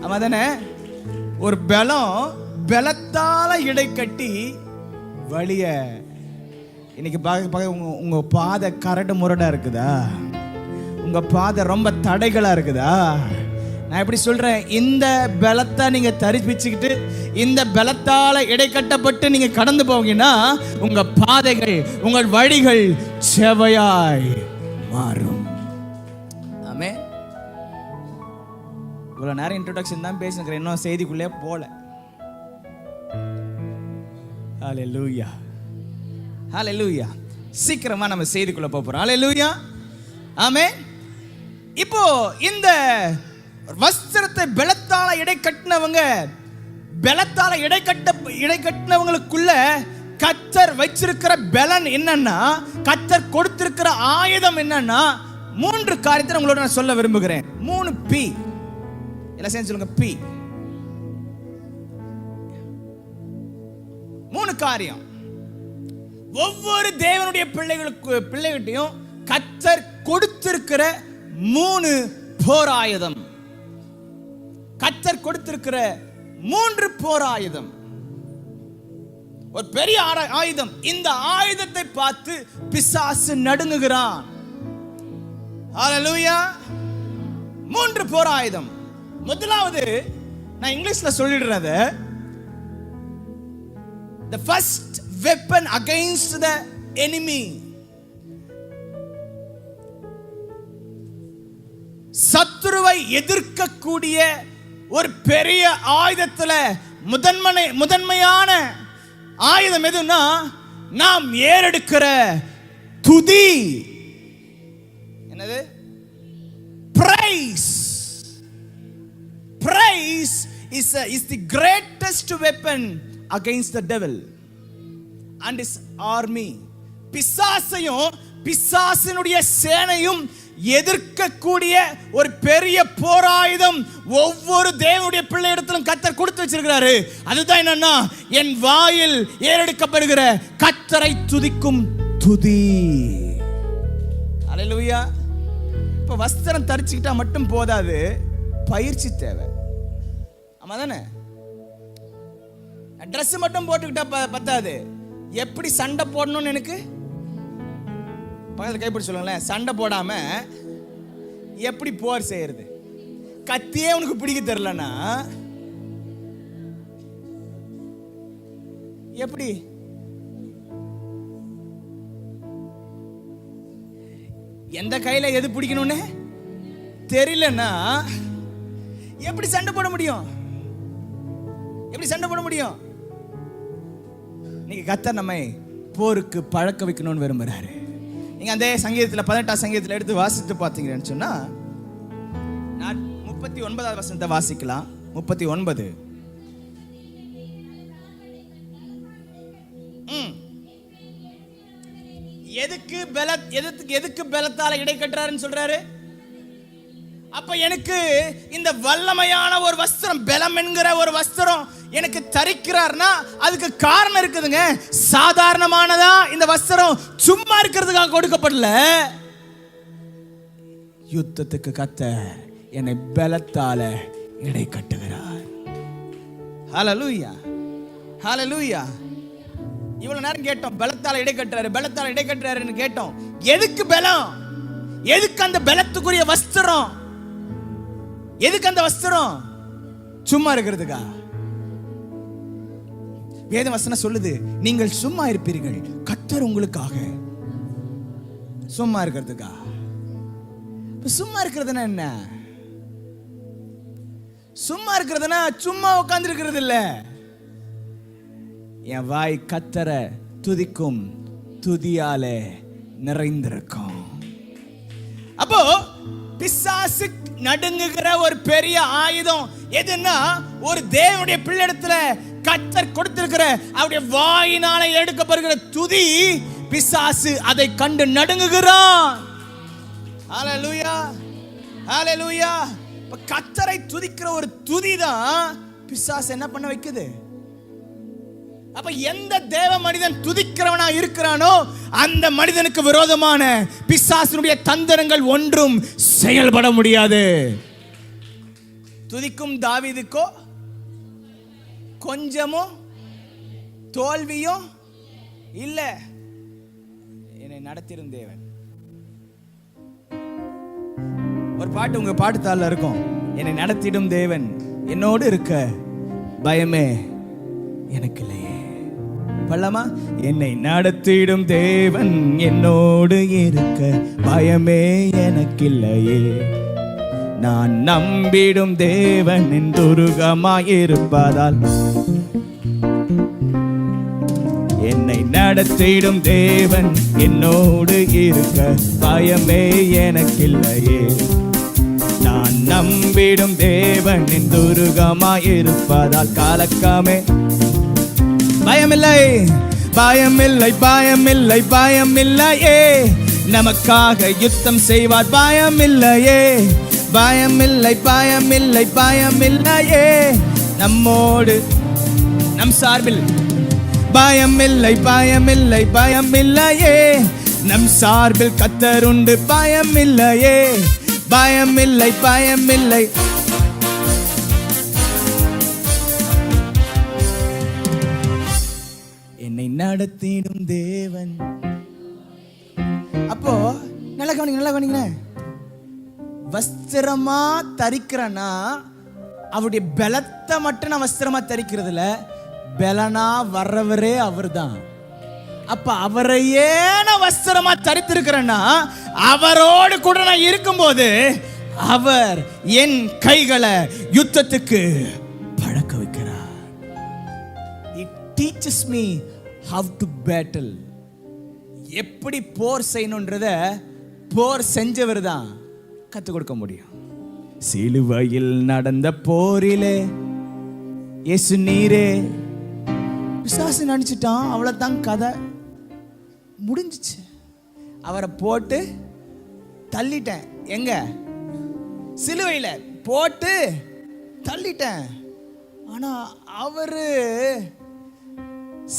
ஆமா தானே? ஒரு பலத்தால இடை கட்டி வழிய. இன்னைக்கு உங்க பாதை கரடு முரடா இருக்குதா? உங்க பாதை ரொம்ப தடைகளா இருக்குதா? நான் எப்படி சொல்றேன், இந்த பலத்தை நீங்க தரிப்பிச்சுக்கிட்டு இந்த பலத்தால இடை கட்டப்பட்டு நீங்க கடந்து போவீங்கன்னா உங்க பாதைகள், உங்கள் வழிகள் செவையாய் மாறும். ஆமே. இவ்வளவு நேரம் இன்ட்ரோடக்ஷன் தான் பேசுகிறேன், இன்னும் செய்திக்குள்ளே போல. ஹல்லேலூயா, ஹல்லேலூயா. சீக்கிரமா நம்ம செய்திக்குள்ள போறோம். ஹல்லேலூயா, ஆமென். இப்போ இந்த வஸ்திரத்தை பலத்தால இடை கட்டினவங்க, பலத்தால இடை கட்டினவங்களுக்குள்ள கர்த்தர் வச்சிருக்கிற பலன் என்னன்னா, கர்த்தர் கொடுத்திருக்கிற ஆயுதம் என்னன்னா, 3 காரியத்தை உங்களோட நான் சொல்ல விரும்புகிறேன். 3 P. எல்லாம் சேர்ந்து சொல்லுங்க. P. 3 காரியம். ஒவ்வொரு தேவனுடைய பிள்ளைகிட்டையும் கர்த்தர் கொடுத்திருக்கிற 3 போர் ஆயுதம். கர்த்தர் கொடுத்திருக்கிற 3 போர் ஆயுதம். ஒரு பெரிய ஆயுதம். இந்த ஆயுதத்தை பார்த்து பிசாசு நடுங்குகிறான். ஹல்லேலூயா. 3 போர் ஆயுதம். முதலாவது நான் இங்கிலீஷ்ல சொல்லிடுறத, the first weapon against the enemy. சத்துருவை எதிர்க்கக்கூடிய ஒரு பெரிய ஆயுதத்துல முதன்மையான ஆயுதம் எதுன்னா, நாம் ஏறெடுக்கிற துதி. என்னது? Praise. Praise is the greatest weapon against the devil and his army. பிசாசையும் பிசாசினுடைய சேனையும் எதிர்க்கக்கூடிய ஒரு பெரிய போராயுதம் ஒவ்வொரு தேவனுடைய பிள்ளையிடத்திலும் கர்த்தர் கொடுத்து வச்சிருக்கிறாரு. அதுதான் என்னன்னா, என் வாயில் ஏறெடுக்கப்படுகிற கர்த்தரை துதிக்கும் துதி. ஹல்லேலூயா. இப்ப வஸ்திரம் தரிச்சுக்கிட்டா மட்டும் போதாது, பயிற்சி தேவை. ஆமா தானே? ட்ரெஸ் மட்டும் போட்டுக்கிட்டா பத்தாது. எப்படி சண்டை போடணும்னு எனக்கு பக்கத்தில் கைப்பிடி சொல்லுங்களேன். சண்டை போடாம எப்படி போர் செய்யறது? கத்தியே உனக்கு பிடிக்க தெரியலன்னா எப்படி? எந்த கையில எது பிடிக்கணும்னு தெரியலன்னா எப்படி சண்டை போட முடியும்? எப்படி சண்டை போட முடியும்? நீங்க கர்த்தர் நம்மை போருக்கு பழக்க வைக்கணும்னு விரும்புறாரு. நீங்க அந்த சங்கீதத்தில் 18ஆம் சங்கீதத்தில் எடுத்து வாசித்து பார்த்தீங்கன்னு சொன்னா, நான் 39வது வசனத்தை வாசிக்கலாம். 39. எதுக்கு பலத்தால இடை கட்டுறாருன்னு சொல்றாரு. அப்ப எனக்கு இந்த வல்லமையான ஒரு வஸ்திரம், பலம் என்கிற ஒரு வஸ்திரம் எனக்கு தரிக்கிறார்னா அதுக்கு காரணம் இருக்குதுங்க. சாதாரணமானதா இந்த வஸ்திரம் சும்மா இருக்கிறதுக்காக கொடுக்கப்படல. யுத்தத்துக்கு கர்த்தர் என்னை பலத்தால இடை கட்டுகிறார். ஹல்லேலூயா. ஹல்லேலூயா. இவ்வளவு நேரம் கேட்டோம், பலத்தால இடை கட்டுறாரு, பலத்தால இடை கட்டுறாருன்னு கேட்டோம். எதுக்கு பலம்? எதுக்கு அந்த பலத்துக்குரிய வஸ்திரம்? எதுக்கு அந்த வஸ்திரம்? சும்மா இருக்கிறதுக்கா? வேத வசனம் சொல்லுது, நீங்கள் சும்மா இருப்பீர்கள், கர்த்தர் உங்களுக்காக. சும்மா இருக்கிறதுக்கா? சும்மா இருக்கிறதுனா என்ன? சும்மா இருக்கிறதுனா சும்மா உட்கார்ந்து இருக்கிறது இல்ல. என் வாய் கர்த்தரை துதிக்கும் துதியாலே நிறைந்திருக்கும். அப்போ பிசாசு நடுங்குகிற ஒரு பெரிய ஆயுதம் எதுன்னா, ஒரு தேவனுடைய பிள்ளையிடத்துல கர்த்தர் கொடுத்திருக்கிற அவருடைய வாயினால எடுக்கப்படுகிற துதி. பிசாசு அதை கண்டு நடுங்குகிறான். ஹல்லேலூயா. ஹல்லேலூயா. கர்த்தரை துதிக்கிற ஒரு துதி தான் பிசாசு என்ன பண்ண வைக்குது. அப்ப எந்த தேவ மனிதன் துதிக்கிறவனா இருக்கிறானோ அந்த மனிதனுக்கு விரோதமான பிசாசினுடைய தந்திரங்கள் ஒன்றும் செயல்பட முடியாது. துதிக்கும் தாவீதுக்கோ கொஞ்சமும் தோல்வியும் இல்ல. என்னை நடத்திடும் தேவன். ஒரு பாட்டு உங்க பாட்டுத்தாள்ல இருக்கும், என்னை நடத்திடும் தேவன் என்னோடு இருக்க பயமே எனக்கு இல்லையே. பல்லமா, என்னை நடத்திடும் தேவன் என்னோடு இருக்க பயமே எனக்கு இல்லையே. நான் நம்பிடும் தேவன் என் துருகமாயிருப்பதால் என்னை நடத்திடும் தேவன் என்னோடு இருக்க பயமே எனக்கில்லையே. நான் நம்பிடும் தேவன் என் துருகமாயிருப்பதால் கலக்கமே பயமில்லை. பயமில்லை பயமில்லை பயமில்லையே, நமக்காக யுத்தம் செய்வார். பயமில்லையே பயமில்லை பயமில்லை பயமில்லையே, நம்மோடு நம் சார்பில். பயமில்லை பயமில்லை பயமில்லையே, நம் சார்பில் கர்த்தருண்டு. பயமில்லையே பயமில்லை பயமில்லை. என்னை நடத்திடும் தேவன். அப்போ நல்லா கவனிங்க. வஸ்திரமா தரிக்கிறனா அவருடைய பலத்தை மட்டும் நான் வஸ்திரமா தரிக்கிறதுல, பலனா வர்றவரே அவர் தான். அப்ப அவரையே நான் வஸ்திரமா தரித்திருக்கிறேன்னா, அவரோடு கூட நான் இருக்கும்போது அவர் என் கைகளை யுத்தத்துக்கு பழக்க வைக்கிறார். It teaches me how to battle. எப்படி போர் செய்யணும்ன்றத போர் செஞ்சவர் தான் கற்றுக் கொடுக்க முடியும். சிலுவையில் நடந்த போரிலே இயேசு நீரே, பிசாசு நினைச்சிட்டான், அவ்வளவுதான், கதை முடிஞ்சிச்சு. அவரை போட்டு தள்ளிட்டேன். எங்க? சிலுவையில போட்டு தள்ளிட்டேன். ஆனா அவரு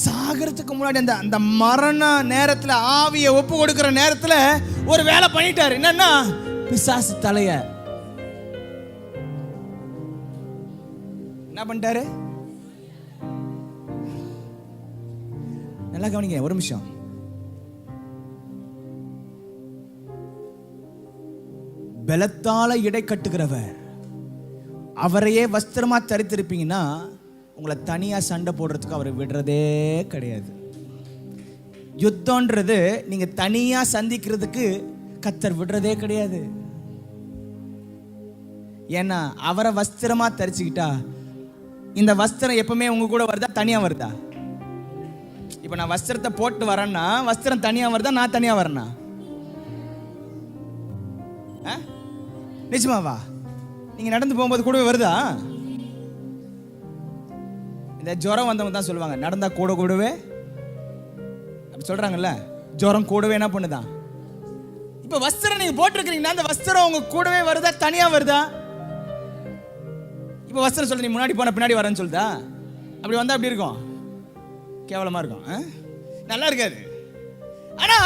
சாகரத்துக்கு முன்னாடி அந்த மரண நேரத்துல, ஆவியை ஒப்பு கொடுக்கிற நேரத்துல ஒரு வேலை பண்ணிட்டாரு. என்னன்னா, பிசாசு தலைய என்ன பண்ணிட்டாரு? நல்லா கவனிங்க ஒரு நிமிஷம். பலத்தால இடை கட்டுகிறவர், அவரையே வஸ்திரமா தரித்திருப்பீங்கன்னா உங்களை தனியா சண்டை போடுறதுக்கு அவரை விடுறதே கிடையாது. யுத்தம்ன்றது நீங்க தனியா சந்திக்கிறதுக்கு கர்த்தர் விடுறதே கிடையாது. ஏன்னா அவரை வஸ்திரமா தரிச்சுக்கிட்டா, இந்த வஸ்திரம் எப்பவுமே உங்க கூட வருதா, தனியா வருதா? இப்ப நான் வஸ்திரத்தை போட்டு வரேன்னா வஸ்திரம் தனியா வருதா, நான் தனியா வரேன்னா? நிஜமாவா? நீங்க நடந்து போகும்போது கூடவே வருதா? இந்த ஜுரம் வந்தவங்க தான் சொல்லுவாங்க, நடந்தா கூடவே அப்படி சொல்றாங்கல்ல, ஜுரம் கூடவே என்ன பண்ணுதான்? இப்ப வஸ்திரம் நீங்க போட்டிருக்கீங்கன்னா அந்த வஸ்திரம் உங்க கூடவே வருதா, தனியா வருதா? இப்ப வஸ்திரம் சொல்ற, நீ முன்னாடி போன பின்னாடி வரேன்னு சொல்லுதா? அப்படி வந்தா அப்படி இருக்கும், கேவலமா இருக்கும், நல்லா இருக்காது. ஆனா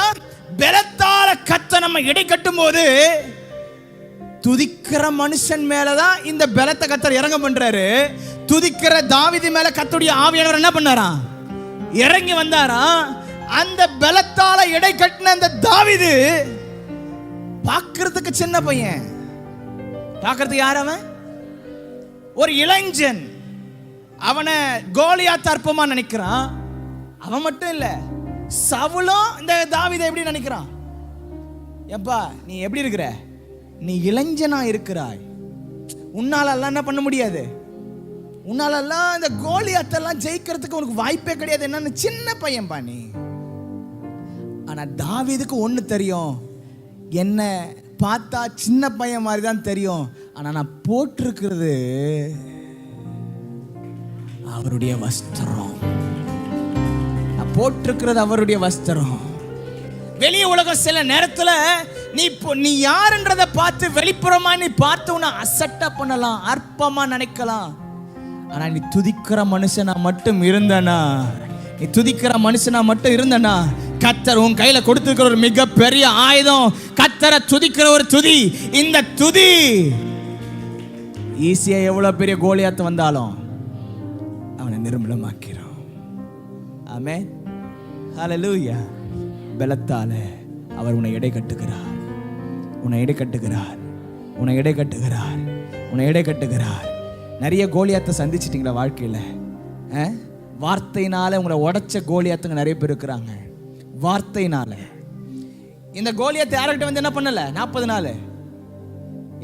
பலத்தால கத்த நம்ம இடை கட்டும் போது, துதிக்கிற மனுஷன் மேலதான் இந்த பலத்தை கத்தர் இறங்க பண்றாரு. துதிக்கிற தாவீது மேல கர்த்தருடைய ஆவியானவர் என்ன பண்ணாரா? இறங்கி வந்தாரா. அந்த பலத்தால இடை கட்டின அந்த தாவீது பார்க்கிறதுக்கு சின்ன பையன், பார்க்கிறதுக்கு யார் அவன்? ஒரு இளைஞன். அவனை கோலியாத் அற்பமா நினைக்கிறான். அவன் மட்டும் இல்ல, சவுலும் இந்த தாவீதை எப்படி நினைக்கிறான்? எப்பா நீ எப்படி இருக்கிற? நீ இளைஞனா இருக்கிறாய், உன்னாலெல்லாம் என்ன பண்ண முடியாது, உன்னாலெல்லாம் இந்த கோலியாத்தெல்லாம் ஜெயிக்கிறதுக்கு உனக்கு வாய்ப்பே கிடையாது. என்னன்னு சின்ன பையன் பாணி. ஆனா தாவீதுக்கு ஒண்ணு தெரியும், என்ன பார்த்தா சின்ன பையன் மாதிரி தான் தெரியும், ஆனா நான் போட்டிருக்கிறது அவருடைய வஸ்திரம். நான் போட்டிருக்கிறது அவருடைய வஸ்திரம். வெளிய உலகம் சில நேரத்துல நீ யாருன்றதை பார்த்து வெளிப்புறமா நீ பார்த்து உன்னை அசட்டா பண்ணலாம், அற்பமா நினைக்கலாம். ஆனா நீ துதிக்கிற மனுஷனா மட்டும் இருந்தனா, நீ துதிக்கிற மனுஷனா மட்டும் இருந்தனா, கர்த்தர் உன் கையில கொடுத்திருக்கிற ஒரு மிக பெரிய ஆயுதம், கர்த்தரை துதிக்கிற ஒரு துதி. இந்த துதி ஈஸியா எவ்வளவு பெரிய கோலியாத் வந்தாலும் அவனை நிர்மூலமாக்கிறோம். ஆமென், ஹல்லேலூயா. பலத்தால அவர் உன்னை எடை கட்டுகிறார், உன்னை எடை கட்டுகிறார், உன்னை எடை கட்டுகிறார், உன்னை எடை கட்டுகிறார். நிறைய கோலியாத்தை சந்திச்சிட்டீங்களா வாழ்க்கையில்? வார்த்தையினால உங்களை உடைச்ச கோலியாத்துங்க நிறைய பேர் இருக்கிறாங்க. வார்த்தையினால இந்த கோலியாத்தை யார்கிட்ட வந்து என்ன பண்ணல? 40 நாள்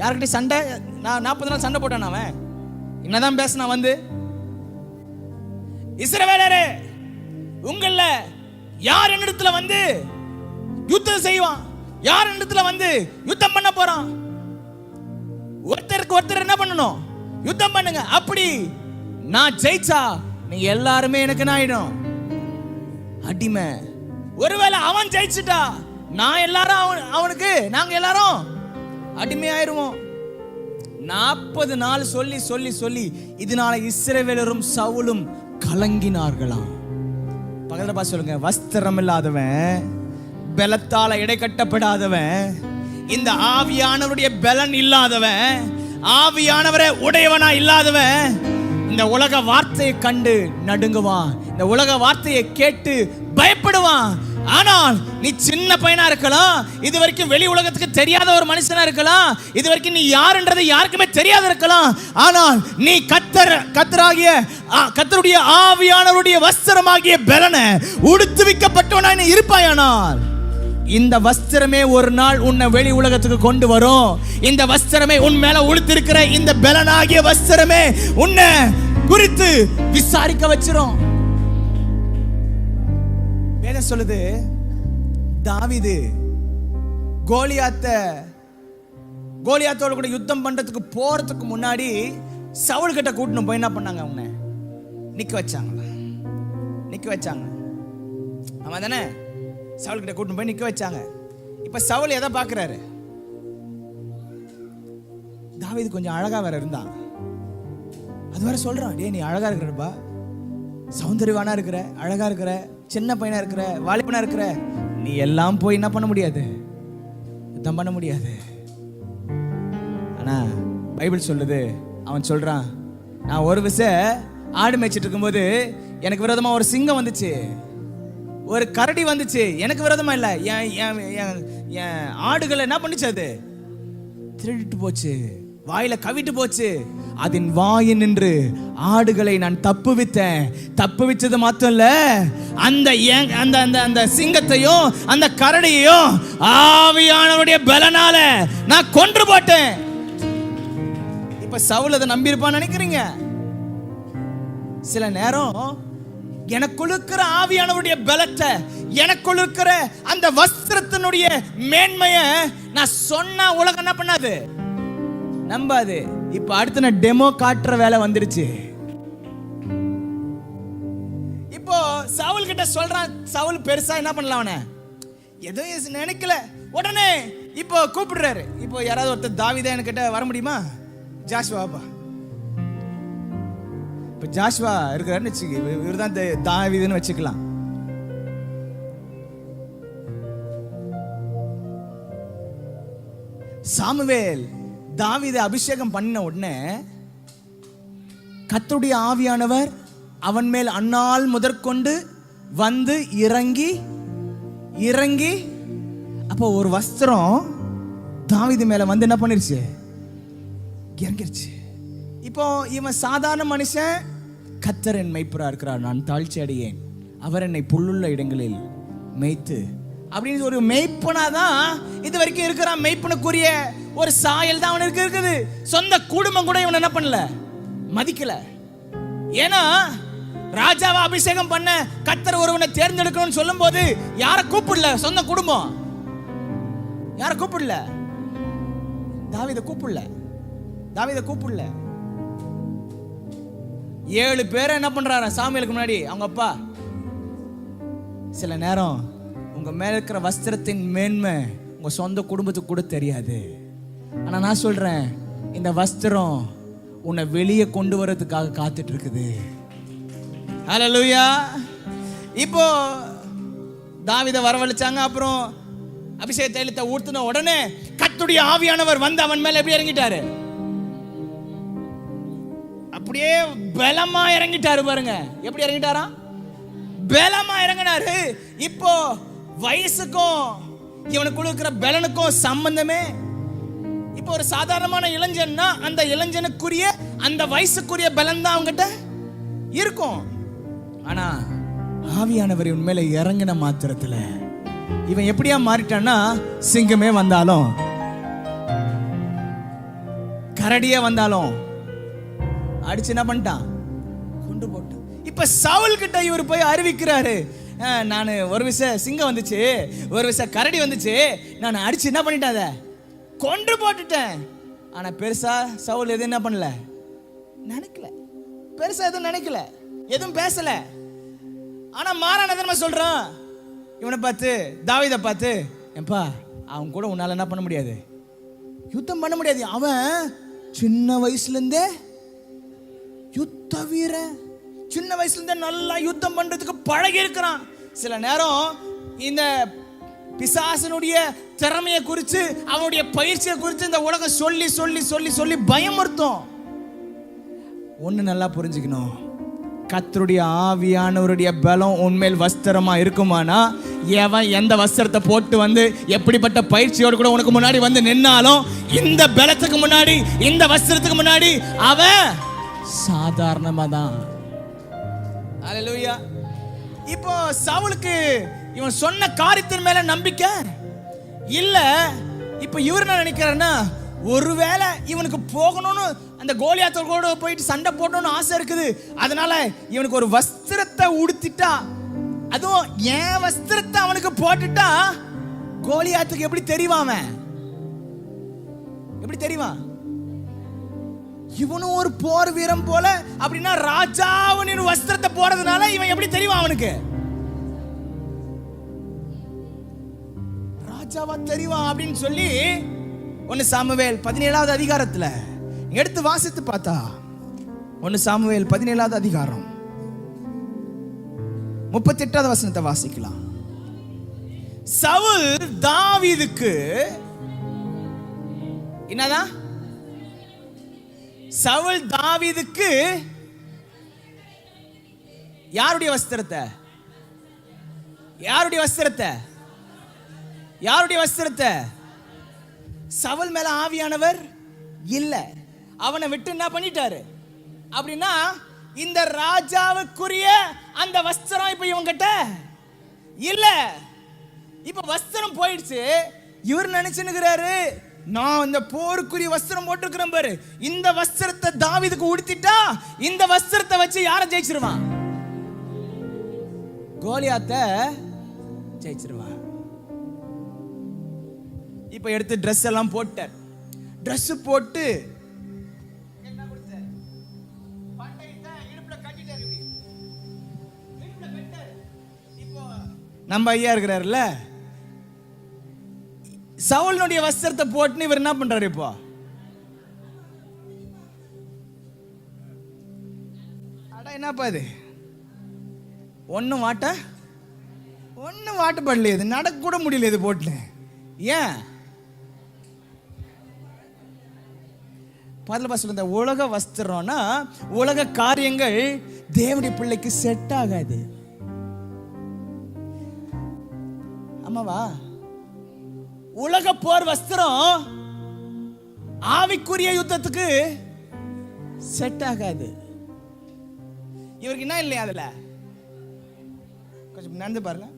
யார்கிட்ட சண்டை, 40 நாள் சண்டை போட்டான். அவன் என்னதான் பேசினா வந்து, இஸ்ரவேலரே உங்கள யார் என்னிடத்துல வந்து யுத்தம் செய்வான், யார் என்னிடத்துல வந்து யுத்தம் பண்ண போறான்? ஒருத்தருக்கு ஒருத்தர் என்ன பண்ணணும்? யுத்தம் பண்ணுங்க. அப்படி நான் ஜெயிச்சா நீங்க எல்லாருமே எனக்கு ஆயிடும். அடிமை. ஒருவேளை அவன் ஜெயிச்சுட்டா நான் எல்லாரும் நாங்க எல்லாரும் அடிமையாயிருவோம். 40 நாள் சொல்லி சொல்லி சொல்லி இதனால இஸ்ரவேலரும் சவுலும் கலங்கினார்களாம். பக்கத்துல பார்த்து சொல்லுங்க, வஸ்திரம் இல்லாதவன், பலத்தால எடை கட்டப்படாதவன், இந்த ஆவியானவருடைய பலன் இல்லாதவன், ஆவியானவரை உடையவனா இல்லாதவன் இந்த உலக வார்த்தையை கண்டு நடுங்குவான், இந்த உலக வார்த்தையை கேட்டு பயப்படுவான். ஆனால் நீ சின்ன பையனா இருக்கலாம், இது வரைக்கும் வெளி உலகத்துக்கு தெரியாத ஒரு மனுஷனா இருக்கலாம், இது வரைக்கும் நீ யாருன்றது யாருக்குமே தெரியாத இருக்கலாம். ஆனால் நீ கர்த்தருடைய ஆவியானவருடைய வஸ்திரமாகிய பலனை உடுத்துவிக்கப்பட்டவனா நீ இருப்பாயானால் இந்த வஸ்திரமே ஒரு நாள் உன்னை வெளி உலகத்துக்கு கொண்டு வரும். இந்த வஸ்திரமே உன் மேல உடுத்திருக்கிற இந்த பலனாகிய வஸ்திரமே உன்னை குறித்து விசாரிக்க வச்சிரும். வேதம் சொல்லுது, தாவீது கோலியாத்தோட கூட யுத்தம் பண்றதுக்கு போறதுக்கு முன்னாடி சவுல் கிட்ட கூட்டணும் போய் என்ன பண்ணாங்க, அவங்க நிக்க வச்சாங்க. ஆமா தானே, சவுல் கிட்ட கூட்டணும் போய் நிக்க வச்சாங்க. இப்ப சவுல் எதை பாக்குறாரு, தாவீது கொஞ்சம் அழகா வேற இருந்தான். அது வேற சொல்றான், டே நீ அழகா இருக்கிறப்பா, சௌந்தரியவானா இருக்கிற, அழகா இருக்கிற, சின்ன பையனா இருக்கிற, வாலிபனா இருக்கிற, நீ எல்லாம் போய் என்ன பண்ண முடியாது, யுத்தம் பண்ண முடியாது. ஆனா பைபிள் சொல்லுது, அவன் சொல்றான், நான் ஒரு விஷயம் ஆடு மேய்ச்சிட்டு இருக்கும்போது எனக்கு விரோதமா ஒரு சிங்கம் வந்துச்சு, ஒரு கரடி வந்துச்சு, எனக்கு விரோதமா இல்ல, என் ஆடுகளை என்ன பண்ணுச்சு, அது திருடிட்டு போச்சு, வாயில கவிட்டு போச்சு, அதன் வாயின் நின்று ஆடுகளை நான் தப்புவிச்சது மாத்திரம் இல்ல, அந்த சிங்கத்தையும் அந்த கரடியையும் ஆவியானவருடைய பலனால நான் கொன்று போட்டேன். இப்ப சவுல் அதை நம்பி இருப்பான்னு நினைக்கிறீங்க? சில நேரம் எனக்குள்ள இருக்கிற ஆவியானவருடைய பலத்தை, எனக்குள்ள இருக்கிற அந்த வஸ்திரத்தினுடைய மேன்மைய நான் சொன்னா உலகம் என்ன பண்ணாது, நம்பாது. இப்ப அடுத்து நான் டெமோ காட்டுற வேலை வந்துருச்சு. இப்போ சவுல் கிட்ட சொல்றான், சவுல் பெருசா என்ன பண்ணலாம், அவனை எதுவும் நினைக்கல. உடனே இப்போ கூப்பிடுறாரு, இப்போ யாராவது ஒருத்தர் தாவீதா என்கிட்ட வர முடியுமா, ஜாஷுவாப்பா. இப்ப ஜாஷுவா இருக்கிறாருன்னு வச்சுக்க, இவர் தான் தாவீதுன்னு வச்சுக்கலாம். சாமுவேல் தாவீதை அபிஷேகம் பண்ண உடனே கர்த்தருடைய ஆவியானவர் அவன் மேல் அந்நாள் முதற்கொண்டு வந்து இறங்கி அப்போ ஒரு வஸ்திரம் தாவீது மேல வந்து என்ன பண்ணிருச்சு, இறங்கிருச்சு. இப்போ இவன் சாதாரண மனுஷன், கர்த்தர் என் மெய்ப்பரா இருக்கிறார், நான் தாழ்ச்சி அடையேன், அவர் என்னை புல்லுள்ள இடங்களில் மேய்த்து அப்படின்னு ஒரு மெய்ப்பனாதான் இது வரைக்கும் இருக்கிறான். மெய்ப்பனுக்குரிய ஒரு சாயல் தான் அவனுக்கு இருக்குது. சொந்த குடும்பம் கூட இவன் என்ன பண்ணல, மதிக்கல. ஏன்னா ராஜாவை அபிஷேகம் பண்ண கர்த்தர் ஒருவனை தேர்ந்தெடுக்கணும்னு சொல்லும் போது யாரை கூப்பிடல, சொந்த குடும்பம் யாரை கூப்பிடல, தாவீதை கூப்பிடல. 7 பேரை என்ன பண்றாரு சாமுவேலுக்கு முன்னாடி அவங்க அப்பா. சில நேரம் உங்க மேல இருக்கிற வஸ்திரத்தின் மேன்மை உங்க சொந்த குடும்பத்துக்கு கூட தெரியாது. ஆனா நான் சொல்றேன், இந்த வஸ்திரம் உன்னை வெளியே கொண்டு வரதுக்காக காத்துட்டு இருக்குது. ஹல்லேலூயா. இப்போ தாவீதை வரவழைச்சாங்க, அப்புறம் அபிஷேக தைலத்தை ஊத்துன உடனே கர்த்தருடைய ஆவியானவர் வந்து அவன் மேல எப்படி இறங்கிட்டாரு, அப்படியே பலமா இறங்கிட்டாரு. பாருங்க எப்படி இறங்கிட்டாரா, பலமா இறங்கினாரு. இப்போ வயசுக்கும் இவனுக்குள்ள இருக்கிற பலனுக்கும் சம்பந்தமே. இப்போ ஒரு சாதாரணமான இளைஞன்னா அந்த இளைஞனுக்குரிய அந்த வயசுக்குரிய பலன் தான் அவங்ககிட்ட இருக்கும். ஆனா ஆவியானவர் இவன் மேல இறங்கின மாத்திரத்துல இவன் எப்படியா மாறிட்டான்னா, சிங்கமே வந்தாலும் கரடியே வந்தாலும் அடிச்சு என்ன பண்ணிட்டான், கொண்டு போட்டான். இப்ப சவுல் கிட்ட இவர் போய் அறிவிக்கிறாரு, நான் ஒரு விஷயம் சிங்கம் வந்துச்சு, ஒரு விஷயம் கரடி வந்துச்சு, நான் அடிச்சு என்ன பண்ணிட்டாத, கொண்டு போட்டுட்டேன். ஆனா பெருசா சவுல் எதுவும் என்ன பண்ணல, நினைக்கல, பெருசா எதுவும் நினைக்கல, எதுவும் பேசல. ஆனா மாறான நம்ம சொல்றான், இவனை பார்த்து, தாவீதை பார்த்து, ஏன்பா அவன் கூட உன்னால என்ன பண்ண முடியாது, யுத்தம் பண்ண முடியாது. அவன் சின்ன வயசுல இருந்தே யுத்த வீரன், சின்ன வயசுல இருந்தே நல்லா யுத்தம் பண்றதுக்கு பழகி இருக்கிறான். சில நேரம் இந்த பிசாசனுடைய திறமையை குறித்து, அவனுடைய பயிற்சியை குறித்து இந்த உலகம் சொல்லி சொல்லி சொல்லி சொல்லி பயமுறுத்தும். ஒண்ணு நல்லா புரிஞ்சுக்கணும், கர்த்தருடைய ஆவியானவருடைய பலம் உண்மையில் வஸ்திரமா இருக்குமானா, எவன் எந்த வஸ்திரத்தை போட்டு வந்து எப்படிப்பட்ட பயிற்சியோடு கூட உனக்கு முன்னாடி வந்து நின்னாலும், இந்த பலத்துக்கு முன்னாடி, இந்த வஸ்திரத்துக்கு முன்னாடி அவன் சாதாரணமா தான். அல்லேலூயா. இப்போ சவுலுக்கு இவன் சொன்ன காரியத்தின் மேல நம்பிக்கை இல்ல. இப்ப இவர் என்ன நினைக்கிறாருன்னா, ஒருவேளை இவனுக்கு போகணும்னு அந்த கோலியாத்தோட போயிட்டு சண்டை போடணும்னு ஆசை இருக்குது, அதனால இவனுக்கு ஒரு வஸ்திரத்தை உடுத்திட்டா, அதுவும் என் வஸ்திரத்தை அவனுக்கு போட்டுட்டா கோலியாத்துக்கு எப்படி தெரியுவான், எப்படி தெரியுவான், இவனும் ஒரு போர் வீரன் போல. அப்படின்னா ராஜாவின் வஸ்திரத்தை போறதுனால இவன் எப்படி தெரியுவான், அவனுக்கு ராஜாவா தெரியுவான் அப்படின்னு சொல்லி 1 சாமுவேல் 17வது அதிகாரத்துல எடுத்து வாசித்து பார்த்தா, 1 சாமுவேல் 17வது அதிகாரம் 38வது வசனத்தை வாசிக்கலாம். சவுல் தாவீதுக்கு என்னதான், சவுல் தாவீதுக்கு யாருடைய வஸ்திரத்தை, யாருடைய வஸ்திரத்தை, யாருடைய வஸ்திரத்தை, சவுல் மேல ஆவியானவர் இல்ல, அவனை விட்டு என்ன பண்ணிட்டாரு அப்படின்னா, இந்த ராஜாவுக்குரிய அந்த வஸ்திரம் இப்ப இவங்கிட்ட இல்ல. இப்ப வஸ்திரம் போயிடுச்சு. இவர் நினைச்சுக்கிறாரு, நான் இந்த போருக்குரிய வஸ்திரம் போட்டிருக்கிறேன் பாரு, இந்த வஸ்திரத்தை தாவீதுக்கு உடுத்திட்டா இந்த வஸ்திரத்தை வச்சு யாரை ஜெயிச்சிருவான், கோலியாத்தை ஜெயிச்சிருவான். இப்ப எடுத்து ட்ரெஸ் எல்லாம் போட்டார். ட்ரெஸ் போட்டு நம்ம ஐயா இருக்கிறாருல்ல, சவுலுடைய வஸ்திரத்தை போட்டு இவர் என்ன பண்றாரு, இப்போ அட என்னப்பா இது, ஒன்னும் வாட்டப்படல, இது நடக்க கூட முடியல, இது போட்டு. ஏன் பதில சொல்லுங்க, உலக வஸ்திரம்னா உலக காரியங்கள் தேவனுடைய பிள்ளைக்கு செட் ஆகாது. ஆமாவா? உலக போர் வஸ்திரம் ஆவிக்குரிய யுத்தத்துக்கு செட் ஆகாது. இவருக்கு என்ன இல்லையா, அதுல கொஞ்சம் நடந்து பாருங்க.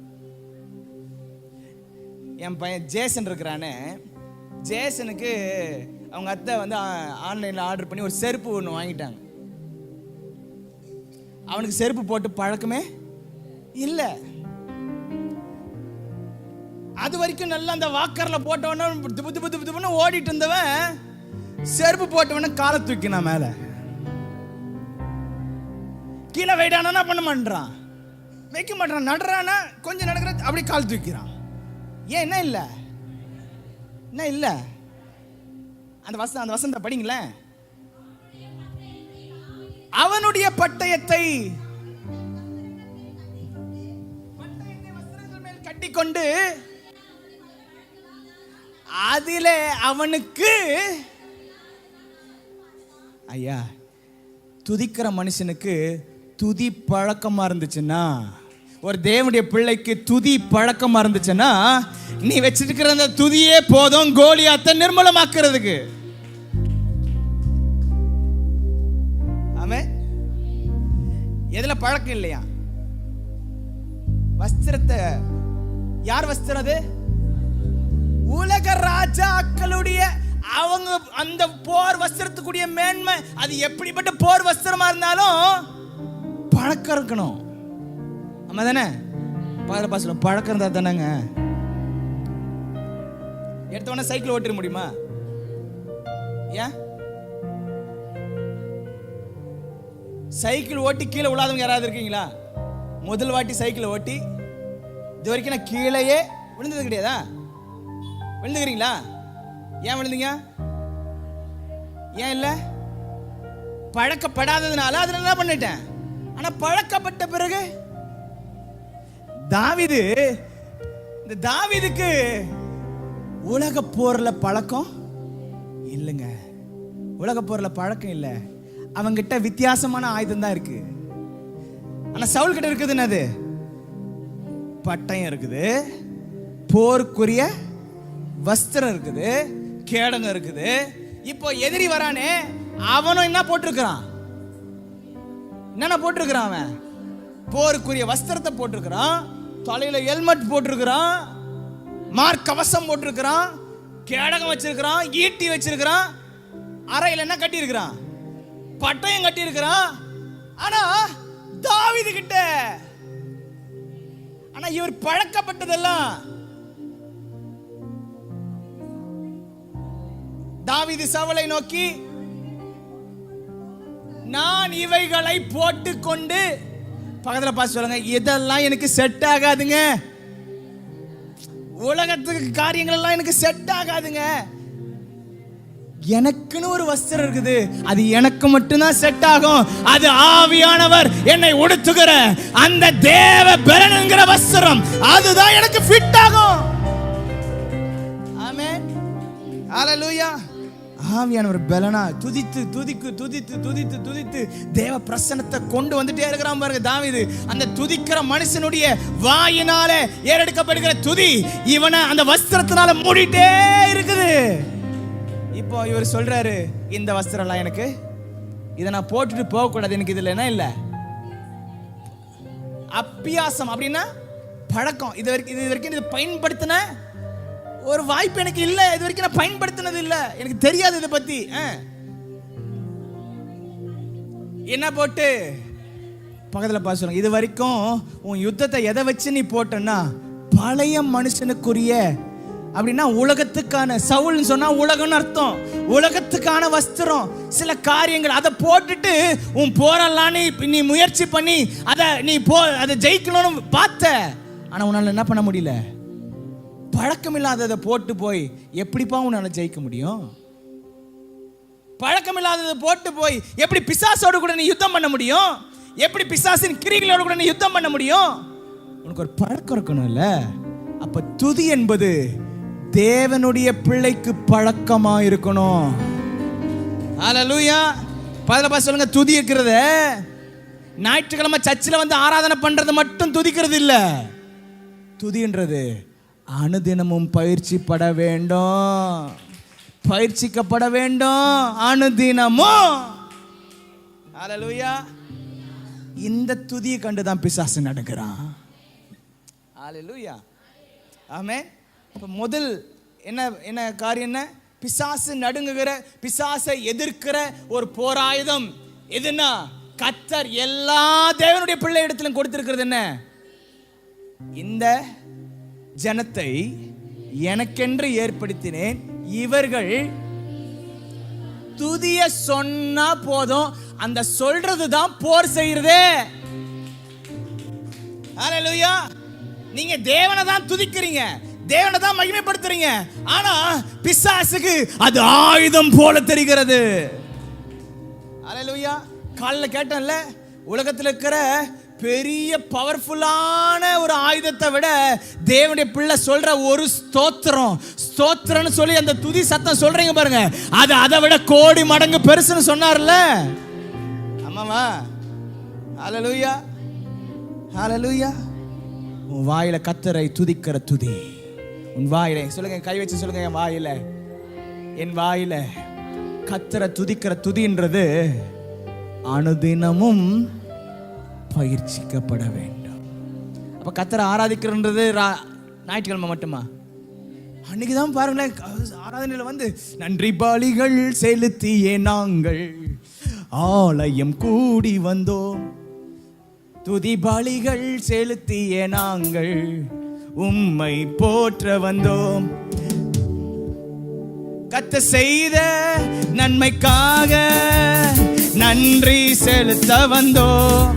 என் பையன் ஜேசன் இருக்கிறானே, ஜேசனுக்கு அவங்க அத்தை வந்து ஆன்லைன்ல ஆர்டர் பண்ணி ஒரு செருப்பு ஒன்று வாங்கிட்டாங்க. அவனுக்கு செருப்பு போட்டு பழக்கமே இல்லை. அது வரைக்கும் நல்லா அந்த வாக்கர்ல போட்டவன ஓடிட்டு இருந்தவன் செருப்பு போட்டவன காலை தூக்கினான் மேல, கீழே வைடானா என்ன பண்ண மாட்டான், வைக்க மாட்டான், நடுறானா கொஞ்சம் நடக்கிற அப்படி கால் தூக்கிறான். ஏன் என்ன இல்ல, என்ன இல்ல, அந்த வசனத்தை படிங்களேன். அவனுடைய பட்டயத்தை வஸ்திரங்கள் மேல் கட்டிக்கொண்டு அதிலே அவனுக்கு, ஐயா துதிக்கிற மனுஷனுக்கு துதி பழக்கமா இருந்துச்சுன்னா, ஒரு தேவனுடைய பிள்ளைக்கு துதி பழக்கமா இருந்துச்சுன்னா, நீ வச்சிருக்கிற அந்த துதியே போதும் கோலியாத்தை நிர்மூலமாக்குறதுக்கு. ஆமென். எதுல பழக்கம் இல்லையா, வஸ்திரத்தை, யார் வஸ்திரம் அது, உலக ராஜாக்களுடைய அவங்க அந்த போர் வஸ்திரத்துக்குரிய மேன்மை, அது எப்படிப்பட்ட போர் வஸ்திரமா இருந்தாலும் பழக்கம் இருக்கணும். ஆமா தானே, பழக்கம் இருந்தா தானேங்க. எடுத்தவொடனே சைக்கிள் ஓட்டிட முடியுமா? ஏன் சைக்கிள் ஓட்டி கீழே விழாதவங்க யாராவது இருக்கீங்களா? முதல் வாட்டி சைக்கிளை ஓட்டி இது வரைக்கும் நான் கீழேயே விழுந்தது கிடையாதா? விழுந்துக்கிறீங்களா? ஏன் விழுந்தீங்க? ஏன் இல்லை? பழக்கப்படாததுனால அதில் என்ன பண்ணிட்டேன். ஆனா பழக்கப்பட்ட பிறகு இந்த தாவீதுக்கு உலக போர்ல பழக்கம் இல்லைங்க. உலக போர்ல பழக்கம் இல்லை. அவங்கிட்ட வித்தியாசமான ஆயுதம் தான் இருக்கு. ஆனா சவுல் கிட்ட இருக்குது என்னது? பட்டயம் இருக்குது, போருக்குரிய வஸ்திரம் இருக்குது, கேடகம் இருக்குது. இப்போ எதிரி வரானே, அவனும் என்ன போட்டிருக்கிறான்? என்னென்ன போட்டிருக்கிறான்? அவன் போருக்குரிய வஸ்திரத்தை போட்டிருக்கிறான், தலையில ஹெல்மெட் போட்டிருக்கிறான், மார்க்கவசம் போட்டிருக்கிறான், கேடகம் வச்சிருக்கிறான், ஈட்டி வச்சிருக்கிறான், அறையில் என்ன கட்டி இருக்கிறான்? பட்டயம் கட்டி இருக்கிறான். ஆனா தாவீது கிட்ட இவர் பழக்கப்பட்டதெல்லாம். தாவீது சவுலை நோக்கி, நான் இவைகளை போட்டுக்கொண்டு, பக்கத்துல பார்த்து சொல்லுங்க, இதெல்லாம் எனக்கு செட் ஆகாதுங்க. உலகத்துக்கு காரியங்கள் எல்லாம் எனக்கு செட் ஆகாதுங்க. எனக்குன்னு ஒரு வஸ்திரம் இருக்குது, அது எனக்கு மட்டும்தான் செட் ஆகும். அது ஆவியானவர் என்னை உடுத்துகிற அந்த தேவ பெலன்ங்கிற வஸ்திரம், அதுதான் எனக்கு ஃபிட் ஆகும். ஆமென், ஹல்லேலூயா. ஆவியானவர் பெலனா துதித்து துதிக்கு துதித்து துதித்து துதித்து தேவ பிரசன்னத்தை கொண்டு வந்துட்டே இருக்கிறான் பாருங்க தாவீது. அந்த துதிக்கிற மனுஷனுடைய வாயினாலே ஏறெடுக்கப்படுகிற துதி இவனை அந்த வஸ்திரத்தினால மூடிட்டே இருக்குது. இப்போ இவர் சொல்றாரு, இந்த வஸ்திரம் எல்லாம் எனக்கு, இதை நான் போட்டுட்டு போக கூடாது, எனக்கு இதுல என்ன இல்லை அப்பியாசம் அப்படின்னா பழக்கம். இது வரைக்கும் இது பயன்படுத்தின ஒரு வாய்ப்பு எனக்கு இல்லை. இது வரைக்கும் நான் பயன்படுத்தினது இல்லை, எனக்கு தெரியாது இதை பத்தி. என்ன போட்டு பக்கத்துல பார்த்து சொல்லுங்க, இது வரைக்கும் உன் யுத்தத்தை எதை வச்சு நீ போட்டன்னா பழைய மனுஷனுக்குரிய, அப்படின்னா உலகத்துக்கான, சவுல்னு சொன்னா உலகம்னு அர்த்தம், உலகத்துக்கான வஸ்திரம், சில காரியங்கள் அதை போட்டுட்டு உன் போரெல்லாம் நீ முயற்சி பண்ணி அதை ஜெயிக்கணும்னு பார்த்த. ஆனா உன்னால என்ன பண்ண முடியல? பழக்கம் இல்லாததை போட்டு போய் எப்படிப்பா உன்னால ஜெயிக்க முடியும்? பழக்கம் இல்லாததை போட்டு போய் எப்படி பிசாசோடு கூட நீ யுத்தம் பண்ண முடியும்? எப்படி பிசாசின் கிரிகளோடு கூட நீ யுத்தம் பண்ண முடியும்? உனக்கு ஒரு பழக்கம் இருக்கணும்ல. அப்ப துதி என்பது தேவனுடைய பிள்ளைக்கு பழக்கமா இருக்கணும். ஹல்லேலூயா. பதல சொல்லுங்க, துதி இருக்கிறது ஞாயிற்றுக்கிழமை சர்ச்சில் வந்து ஆராதனை பண்றது மட்டும் துதிக்கிறது இல்ல. துதின்றது அனுதினமும் பயிற்சிப்பட வேண்டும், பயிற்சிக்கப்பட வேண்டும் அனுதினமும். ஹல்லேலூயா. இந்த துதியை கண்டுதான் பிசாசு நடுங்கிறான். ஹல்லேலூயா. ஆமென். இப்போ முதல் என்ன காரியம்? என்ன? பிசாசு நடுங்குகிற, பிசாசை எதிர்க்கிற ஒரு போராயுதம் எதுன்னா, கர்த்தர் எல்லா தேவனுடைய பிள்ளை இடத்திலும் கொடுத்திருக்கிறது என்ன? இந்த ஜனத்தை எனக்கென்று ஏற்படுத்தினேன், இவர்கள் துதிய சொன்னா போதும், அந்த சொல்றது தான் போர் செய்யறது. ஹல்லேலூயா. நீங்க தேவனை தான் துதிக்கிறீங்க, தேவனை தான் மகிமைப்படுத்துறீங்க, ஆனா பிசாசுக்கு அது ஆயுதம் போல தெரிகிறது. ஹல்லேலூயா. காலைல கேட்டேன்ல, உலகத்தில் இருக்கிற பெரிய பவர்ஃபுல்லான ஒரு ஆயுதத்தை விட தேவனுடைய பிள்ளை சொல்ற ஒரு ஸ்தோத்திரம்னு சொல்லி அந்த துதி சத்தம் சொல்றீங்க பாருங்க, அது அதை விட கோடி மடங்கு பெருசுன்னு சொன்னார்ல. ஆமாவா? ஹல்லேலூயா, ஹல்லேலூயா. உன் வாயில கர்த்தரை துதிக்கிற துதி, உன் வாயில சொல்லுங்க, கை வச்சு சொல்லுங்க, என் வாயில கர்த்தரை துதிக்கிற துதின்றது அனுதினமும் பயிற்சிக்கப்பட வேண்டும். அப்ப கர்த்தரை ஆராதிக்கிறன்றது ஞாயிற்றுக்கிழமை மட்டுமா? அன்னைக்குதான் பாருங்களேன், ஆராதனையில வந்து நன்றி பலிகள் செலுத்தியே நாங்கள் ஆலயம் கூடி வந்தோம், துதி பலிகள் செலுத்தியே நாங்கள் உம்மை போற்ற வந்தோம், கர்த்தர் செய்த நன்மைக்காக நன்றி செலுத்த வந்தோம்,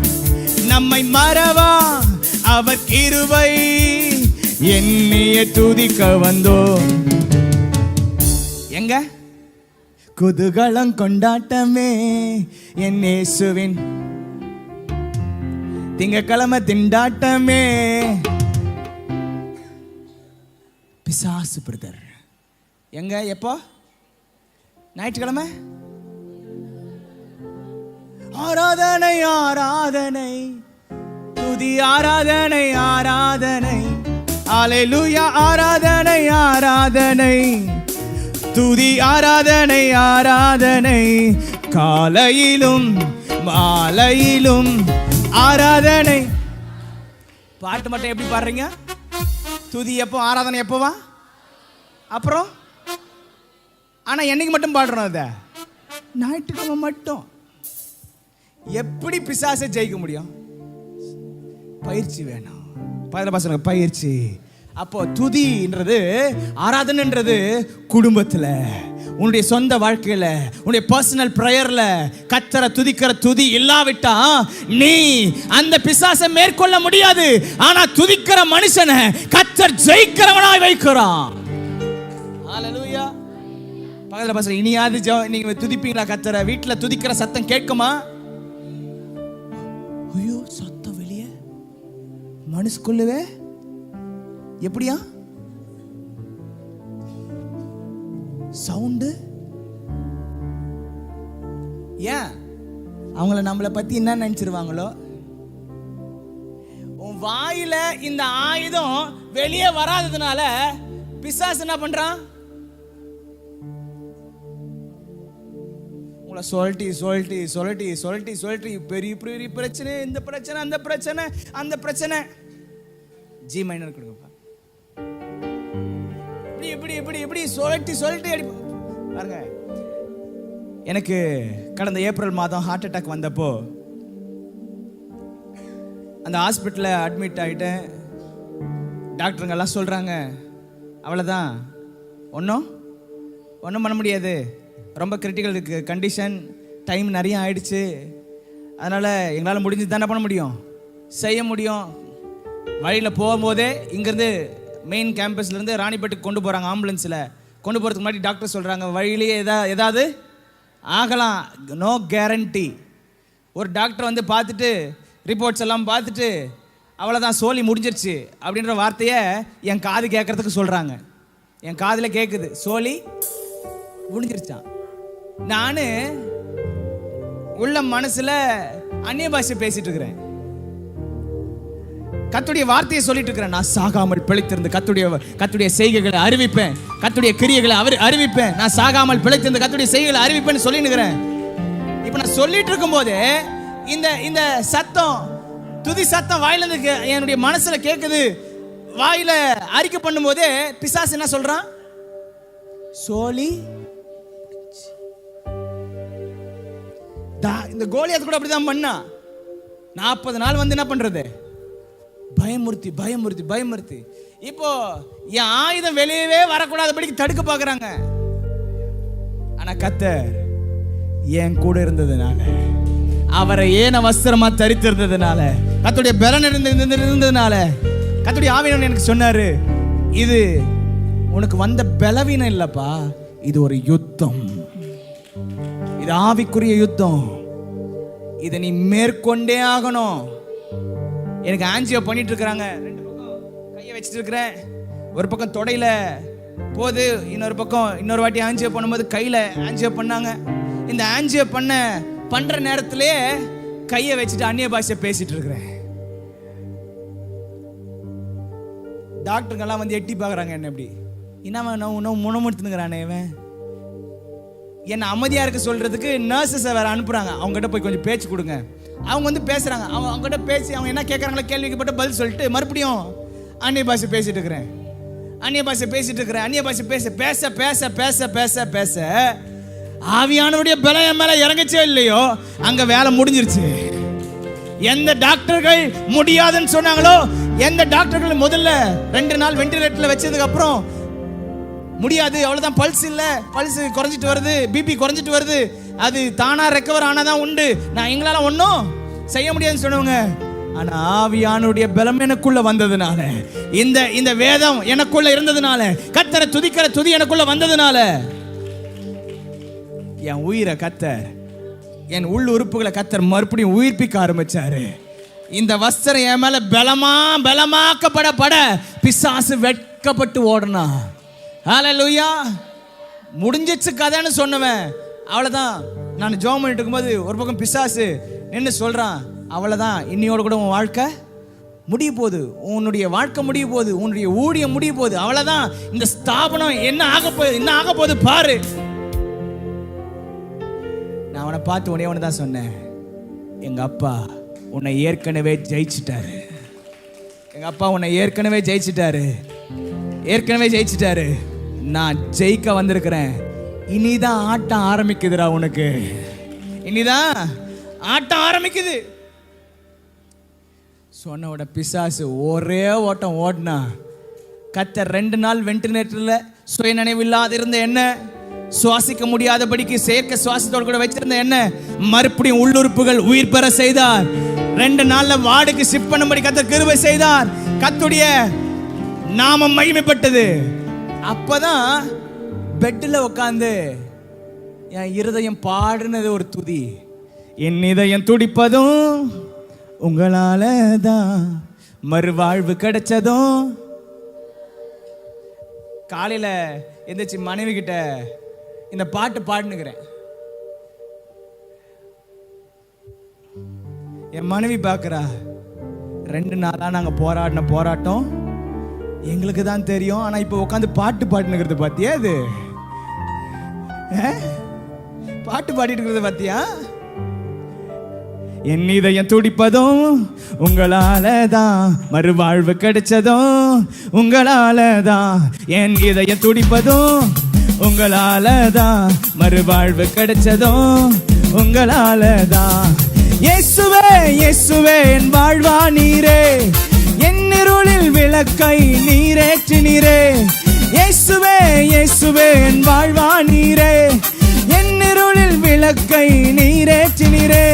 நம்மை மறவா அவர் கிருபை என்னைய துதிக்க வந்தோம். எங்க குதூகலம் கொண்டாட்டமே என் இயேசுவின் திங்கட்கிழமை திண்டாட்டமே. பிசாசு பிரதர் எங்க எப்போ? ஞாயிற்றுக்கிழமை ஆராதனை ஆராதனை துதி ஆராதனை ஆராதனை அல்லேலூயா ஆராதனை ஆராதனை துதி ஆராதனை ஆராதனை காலையிலும் மாலையிலும் ஆராதனை. பாட்டு மட்டும் எப்படி பாடுறீங்க? துதி எப்போ, ஆராதனை எப்போவா? அப்புறம் ஆனா என்னைக்கு மட்டும் பாடுறோம்? அதை ஞாயிற்றுக்கிழமை மட்டும். எப்படி பிசாசை ஜெயிக்க முடியும்? பயிற்சி வேணும். பசங்க பயிற்சி. அப்போ துதின்றது, ஆராதனைன்றது குடும்பத்தில், உன்னுடைய சொந்த வாழ்க்கையில், உன்னுடைய பர்சனல் பிரேயர்ல கர்த்தரை துதிக்கிற துதி இல்லாவிட்டா நீ அந்த பிசாசை மேற்கொள்ள முடியாது. ஆனா துதிக்கிற மனுஷனை கர்த்தர் ஜெயிக்கிறவனாய் வைக்கிறான். ஹல்லேலூயா. பக்கத்துல பசங்க இனியாவது நீங்க துதிப்பீங்களா கர்த்தரை? வீட்டில் துதிக்கிற சத்தம் கேட்குமா? ஐயோ சத்தம் வெளியே மனசுக்குள்ளவே எப்படியா சவுண்டு? ஏன்? அவங்கள நம்மளை பத்தி என்ன நினைச்சிருவாங்களோ. உன் வாயில இந்த ஆயுதம் வெளியே வராததுனால பிசாசு என்ன பண்றான்? உங்களை சொல்லிட்டி சொல்லிட்டி சொல்லிட்டி சொல்லிட்டி சொல்லிட்டி பெரிய பெரிய பிரச்சனை, இந்த பிரச்சனை அந்த பிரச்சனை அந்த பிரச்சனை. ஜி மைனர் கொடுங்கப்பா. இப்படி இப்படி இப்படி சொல்லிட்டு சொல்லிட்டு அடி பாருங்க. எனக்கு கடந்த ஏப்ரல் மாதம் ஹார்ட் அட்டாக் வந்தப்போ அந்த ஹாஸ்பிட்டலில் அட்மிட் ஆகிட்டேன். டாக்டருங்கெல்லாம் சொல்கிறாங்க அவ்வளோதான், ஒன்றும் பண்ண முடியாது, ரொம்ப கிரிட்டிக்கல் கண்டிஷன், டைம் நிறைய ஆயிடுச்சு, அதனால் எங்களால் முடிஞ்சது தானே பண்ண முடியும், செய்ய முடியும். வழியில் போகும்போதே இங்கேருந்து மெயின் கேம்பஸ்லேருந்து ராணிப்பேட்டுக்கு கொண்டு போகிறாங்க. ஆம்புலன்ஸில் கொண்டு போகிறதுக்கு முன்னாடி டாக்டர் சொல்கிறாங்க வழியிலேயே ஏதாவது ஆகலாம், நோ கேரண்டி. ஒரு டாக்டர் வந்து பார்த்துட்டு ரிப்போர்ட்ஸ் எல்லாம் பார்த்துட்டு அவ்வளோதான் சோலி முடிஞ்சிருச்சு அப்படின்ற வார்த்தையை என் காது கேட்குறதுக்கு சொல்கிறாங்க. என் காதில் கேட்குது சோலி முடிஞ்சிருச்சான். நான் உள்ள மனசில் அந்நிய பாஷை பேசிட்டு இருக்கிறேன், கர்த்தருடைய வார்த்தையை சொல்லிட்டு இருக்கிறேன். நான் சாகாமல் பிழைத்திருந்து கர்த்தருடைய செய்கைகளை அறிவிப்பேன், கர்த்தருடைய கிரியைகளை அறிவிப்பேன், நான் சாகாமல் பிழைத்திருந்து கர்த்தருடைய செய்கைகளை அறிவிப்பேன்னு சொல்லிட்டு இருக்கிறேன். இப்போ நான் சொல்லிட்டு இருக்கும் போது இந்த சத்தம், துதி சத்தம் வாயிலிருந்து என்னுடைய மனசுல கேட்குது. வாயில அறிக்கை பண்ணும் போதே பிசாசு என்ன சொல்றான்? சோலி. இந்த கோலியாத் கூட அப்படிதான் பண்ணா. 40 நாள் வந்து என்ன பண்றது? பயமுறுத்தி பயமுறுத்தி பயமுறுத்தி. இப்போ என் ஆயுதம் வெளியவே வரக்கூடாதபடிக்கு தடுக்க பார்க்கறாங்க. ஆனா கர்த்தர் என் கூட இருந்ததுனால, அவரை ஏன வஸ்திரமா தரித்திருந்ததுனால, கர்த்தருடைய பலன் இருந்ததுனால, கர்த்தருடைய ஆவியானவர் எனக்கு சொன்னாரு, இது உனக்கு வந்த பலவீனம் இல்லப்பா, இது ஒரு யுத்தம், இது ஆவிக்குரிய யுத்தம், இதை நீ மேற்கொண்டே ஆகணும். எனக்கு ஆஞ்சியோ பண்ணிட்டு இருக்கிறாங்க, 2 பக்கம் கையை வச்சுட்டு இருக்கிறேன், ஒரு பக்கம் தொடையில போது, இன்னொரு வாட்டி ஆஞ்சியோ பண்ணும்போது கையில ஆஞ்சியோ பண்ணாங்க. இந்த ஆஞ்சியோ பண்ற நேரத்திலே கையை வச்சுட்டு அந்நிய பாஷை பேசிட்டு இருக்கிறேன். டாக்டருங்கெல்லாம் வந்து எட்டி பார்க்குறாங்க, என்ன எப்படி என்ன முணமுடுத்துனுங்கிறானே இவன், என்னை அமைதியா இருக்க சொல்றதுக்கு நர்சஸை வேற அனுப்புறாங்க. அவங்ககிட்ட போய் கொஞ்சம் பேச்சு கொடுங்க. அவங்க வந்து பேசுறாங்க, அவங்ககிட்ட பேசி அவங்க என்ன கேட்கறாங்களோ கேள்விக்கு போட்டு பதில் சொல்லிட்டு மறுபடியும் அந்நிய பாஷை பேசிட்டு இருக்கிறேன். அந்நிய பாஷை பேச பேச பேச பேச பேச பேச ஆவியானவருடைய பலம் என் மேல இறங்கச்சே இல்லையோ, அங்க வேலை முடிஞ்சிருச்சு. எந்த டாக்டர்கள் முடியாதுன்னு சொன்னாங்களோ, எந்த டாக்டர்கள் முதல்ல 2 நாள் வெண்டிலேட்டர்ல வச்சதுக்கு அப்புறம் முடியாது, அவ்வளவுதான், பல்ஸ் இல்ல, பல்ஸ் குறைஞ்சிட்டு வருது, பிபி குறைஞ்சிட்டு வருது, அது தானா ரெக்கவர் ஆனாதான் உண்டு, நான் எங்களால ஒன்றும் செய்ய முடியாதுன்னு சொன்னவங்க ஆனா ஆவியானுடைய பலம் எனக்குள்ள வந்ததுனால, இந்த வேதம் எனக்குள்ள இருந்ததுனால, கர்த்தரை துதிக்கிற துதி எனக்குள்ள வந்ததுனால, என் உயிரை கர்த்தர், என் உள் உறுப்புகளை கர்த்தர் மறுபடியும் உயிர்ப்பிக்க ஆரம்பிச்சாரு. இந்த வஸ்திரம் என் மேல பலமாக்கப்பட பிசாசு வெட்கப்பட்டு ஓடனா. ஹல்லேலூயா. முடிஞ்சிச்சு கதைன்னு சொன்னவன் அவ்வளவுதான். நான் ஜெபம் பண்ணிட்டு இருக்கும்போது ஒரு பக்கம் பிசாசு நின்று சொல்றான், அவ்வளவுதான், இன்னையோட கூட உன் வாழ்க்கை முடிய போகுது, உன்னுடைய வாழ்க்கை முடிய போகுது, உன்னுடைய ஊழியம் முடிய போகுது, அவ்வளவுதான், இந்த ஸ்தாபனம் என்ன ஆக போகுது பாரு. நான் அவனை பார்த்து உடனே தான் சொன்னேன், எங்க அப்பா உன்னை ஏற்கனவே ஜெயிச்சிட்டாரு. எங்க அப்பா உன்னை ஏற்கனவே ஜெயிச்சிட்டாரு. நான் ஜெயிக்க வந்திருக்கிறேன். இனிதான் ஆட்டம் ஆரம்பிக்குதுடா உனக்கு, இனிதான் ஆட்டம் ஆரம்பிக்குது. சொன்னோட பிசாசு ஒரே ஓட்டம் ஓடினா. கர்த்தர் 2 நாள் வென்டிலேட்டர்ல சுயநினைவு இல்லாத இருந்த என்ன, சுவாசிக்க முடியாதபடிக்கு செயற்கை சுவாசத்தோடு கூட வச்சிருந்த என்ன மறுபடியும் உள்ளுறுப்புகள் உயிர் பெற செய்தார். 2 நாள்ல வார்டுக்கு ஷிஃப்ட் பண்ணும்படி கர்த்தர் கிருபை செய்தார். கர்த்தருடைய நாமம் மகிமைப்பட்டது. அப்பதான் பெட்டில் உட்காந்து என் இருதயம் பாடுனது ஒரு துதி. என் இதயம் துடிப்பதும் உங்களால தான், மறுவாழ்வு கிடைச்சதும். காலையில எந்திரிச்சு மனைவி கிட்ட இந்த பாட்டு பாடுனுக்கிறேன். என் மனைவி பார்க்குறா, 2 நாளா நாங்க போராடின போராட்டம் எங்களுக்கு தான் தெரியும், ஆனா இப்ப உட்காந்து பாட்டு பாடுனுங்கிறது பாத்தியா? இது பாட்டு பாடிட்டு இருக்கிறது பாத்தியா? என் இதயம் துடிப்பதும் உங்களால தான், மறுவாழ்வு கிடைச்சதும் உங்களால தான். என் இதயம் துடிப்பதும் உங்களால தான், மறுவாழ்வு கிடைச்சதும் உங்களால தான். இயேசுவே இயேசுவே என் வாழ்வா நீரே, என் இருளில் விளக்கை நீரேற்றினீரே. இயேசுவே இயேசுவே என் வாழ்வா நீரே, என் இருளில் விளக்கை நீரேற்றினீரே.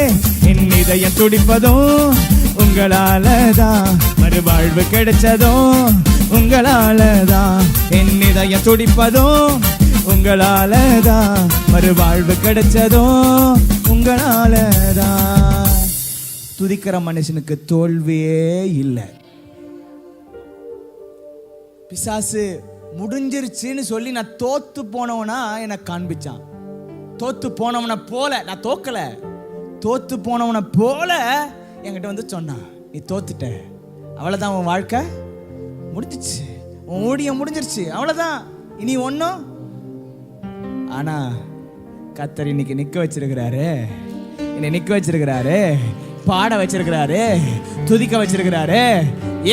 என் இதயம் துடிப்பதும் உங்களால தான், மறுவாழ்வு கிடைச்சதும் உங்களால தான். என் இதயம் துடிப்பதும் உங்களால தான், மறுவாழ்வு கிடைச்சதும் உங்களால தான். துதிக்கிற மனுஷனுக்கு தோல்வியே இல்லை. பிசாசு முடிஞ்சிருச்சுன்னு சொல்லி நான் தோத்து போனவனா எனக்கு காண்பிச்சான். தோத்து போனவனை போல, நான் தோக்கல, தோத்து போனவனை போல என்கிட்ட வந்து சொன்னான், நீ தோத்துட்ட, அவ்வளவுதான், உன் வாழ்க்கை முடிஞ்சிச்சு, உன் ஊழியம் முடிஞ்சிருச்சு, அவ்வளவுதான், இனி ஒன்றும். ஆனா கர்த்தர் இன்னைக்கு நிக்க வச்சிருக்கிறாரு, என்னை நிக்க வச்சிருக்கிறாரு, பாட வச்சிருக்கிறாரு, துதிக்க வச்சிருக்கிறாரு.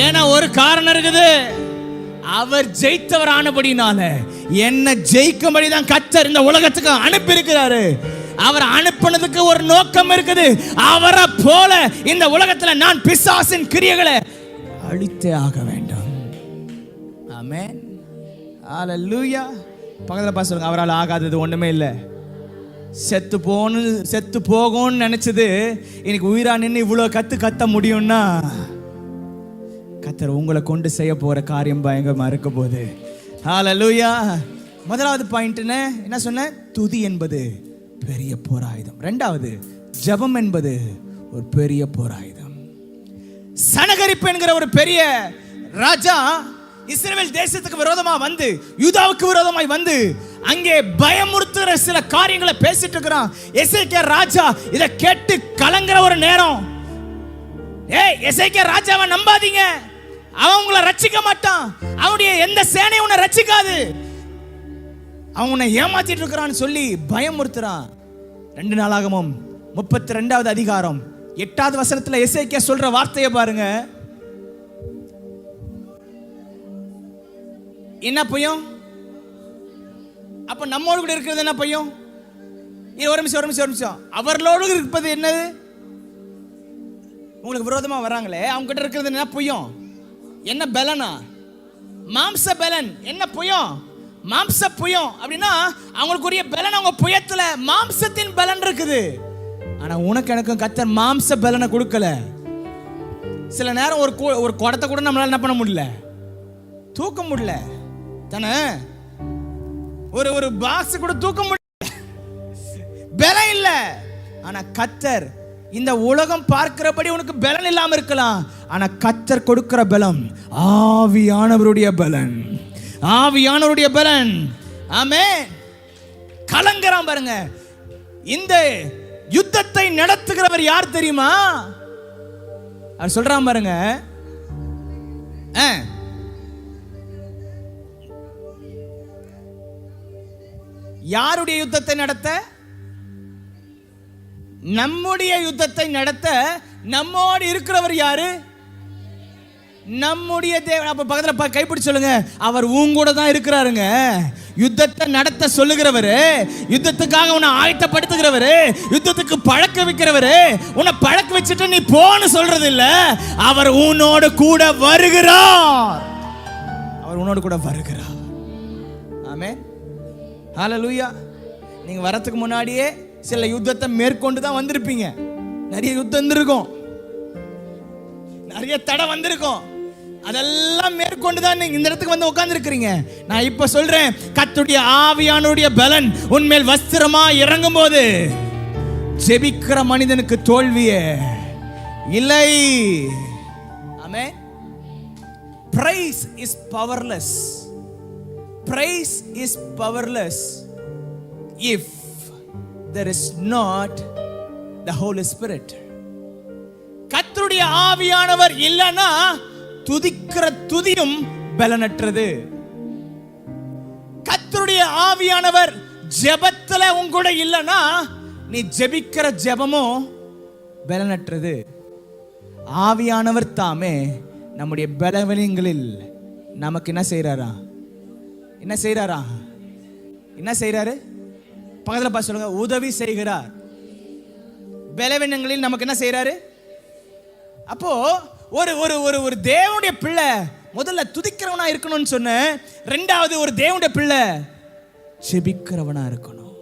ஏன்னா ஒரு காரணம் இருக்குது, அவர் ஜெயித்தவர் ஆனபடினால என்ன ஜெயிக்கும்படிதான் கர்த்தர் இந்த உலகத்துக்கு அனுப்பி இருக்கிறாரு. அவர் அனுப்பினதுக்கு ஒரு நோக்கம் இருக்குது. அவரை போல இந்த உலகத்துல நான் பிசாசின் கிரியைகளை அழித்தே ஆக வேண்டும். ஆமென், ஹல்லேலூயா. பக்கத்துல பார்த்து சொல்லுங்க, அவரால் ஆகாதது ஒண்ணுமே இல்லை. செத்து போகும்னு நினைச்சது இன்னைக்கு உயிரா நின்று இவ்வளவு கத்த முடியும்னா கர்த்தர் உங்களை கொண்டு செய்ய போற காரியம் பயங்கரமா இருக்க போகுது. ஹல்லேலூயா. முதலாவது பாயிண்ட் என்ன சொன்னேன்? துதி என்பது பெரிய போராயுதம். 2வது ஜெபம் என்பது ஒரு பெரிய போராயுதம். சனகரிப்பு என்கிற ஒரு பெரிய ராஜா இஸ்ரவேல் தேசத்துக்கு விரோதமா வந்து, யூதாவுக்கு விரோதமாய் வந்து அங்கே பயமுறுத்துற சில காரியங்களை பேசிட்டு இருக்கிறான். எசேக்கியா ராஜா இதை கேட்டு கலங்குற ஒரு நேரம். எசேக்கியா ராஜாவை நம்பாதீங்க, அவன் உங்களை ரட்சிக்க மாட்டான், அவனுடைய எந்த சேனையும் உன்னை ரட்சிக்காது, அவன் உன்னை ஏமாத்திட்டு இருக்கிறான்னு சொல்லி பயமுறுத்துறான். 2 நாளாகமம் 32வது அதிகாரம் 8வது வசனத்துல எசேக்கியா சொல்ற வார்த்தையை பாருங்க. என்ன பையன்? அப்ப நம்மோடு கூட இருக்கிறது என்ன பையன்? ஒரு நிமிஷம். அவர்களோடு இருப்பது என்னது? உங்களுக்கு விரோதமா வராங்களே, அவங்க கிட்ட இருக்கிறது என்ன பொய்யும்? என்ன பலனா? மாம்ச பலன். என்ன பொய்யும்? மாம்ச புயம். அப்படின்னா அவங்களுக்குரிய பலன் அவங்க புயத்துல மாம்சத்தின் பலன் இருக்குது. ஆனா உனக்கு எனக்கும் கர்த்தர் மாம்ச பலனை கொடுக்கல. சில நேரம் ஒரு குடத்தை கூட நம்மளால என்ன பண்ண முடியல, தூக்க முடியல தானே. ஒரு பாக்ஸ் கூட தூக்க முடியல, பலம் இல்ல. ஆனா கர்த்தர், இந்த உலகம் பார்க்கிறபடி உனக்கு பலன் இல்லாம இருக்கலாம், ஆனா கர்த்தர் கொடுக்கிற பலம் ஆவியானவருடைய பலன், ஆவியானவருடைய பலன். ஆமென். கலங்கறான் பாருங்க. இந்த யுத்தத்தை நடத்துகிறவர் யார் தெரியுமா? அவர் சொல்றான் பாருங்க, யாருடைய யுத்தத்தை நடத்த? நம்முடைய யுத்தத்தை நடத்த நம்மோடு இருக்கிறவர் யாரு? நம்முடைய தேவன். அப்ப பக்கத்துல கைப்பிடி சொல்லுங்க, அவர் உங்கூட தான் இருக்கிறாருங்க. யுத்தத்தை நடத்த சொல்லுகிறவரு, யுத்தத்துக்காக உன்னை ஆயத்தப்படுத்துகிறவரு, யுத்தத்துக்கு பழக்க வைக்கிறவரு, உன்னை பழக்க வச்சுட்டு நீ போன்னு சொல்றது இல்ல, அவர் உன்னோடு கூட வருகிறார். அவர் உன்னோடு கூட வருகிறார். ஆமென். ஹல்லேலூயா. நீங்க வரதுக்கு முன்னாடியே சில யுத்தத்தை மேற்கொண்டு தான் வந்திருப்பீங்க. நிறைய யுத்தம் இருக்கும், நிறைய தடை வந்திருக்கும். அதெல்லாம் மேற்கொண்டு தான் நீங்க இந்த இடத்துக்கு வந்து உட்கார்ந்து இருக்கிறீங்க. நான் இப்ப சொல்றேன், கர்த்தருடைய ஆவியானவருடைய பலன் உன்மேல் வஸ்திரமா இறங்கும் போது ஜெபிக்கிற மனிதனுக்கு தோல்வியே இல்லை. ஆமென். Praise is powerless. Praise is powerless if there is not the Holy Spirit. கர்த்தருடைய ஆவியானவர் இல்லனா துதிக்கிற துதியும் பலனற்றது. கர்த்தருடைய ஆவியானவர் ஜெபத்துல உங்கூட இல்லனா நீ ஜெபிக்கிற ஜெபமும் பலனற்றது. ஆவியானவர் தாமே நம்முடைய பலவீனங்களில் நமக்கு என்ன செய்றாரா? என்ன செய்றாரா? என்ன செய்றாரு? பக்கத்துல பார்த்து சொல்லுங்க, உதவி செய்கிறார். பலவீனங்களில் நமக்கு என்ன செய்றாரு? அப்போ ஒரு ஒரு ஒரு ஒரு தேவனுடைய பிள்ளை முதல்ல துதிக்கிறவனா இருக்கணும்னு சொன்ன, ரெண்டாவது ஒரு தேவனுடைய பிள்ளை ஜெபிக்கிறவனா இருக்கணும்.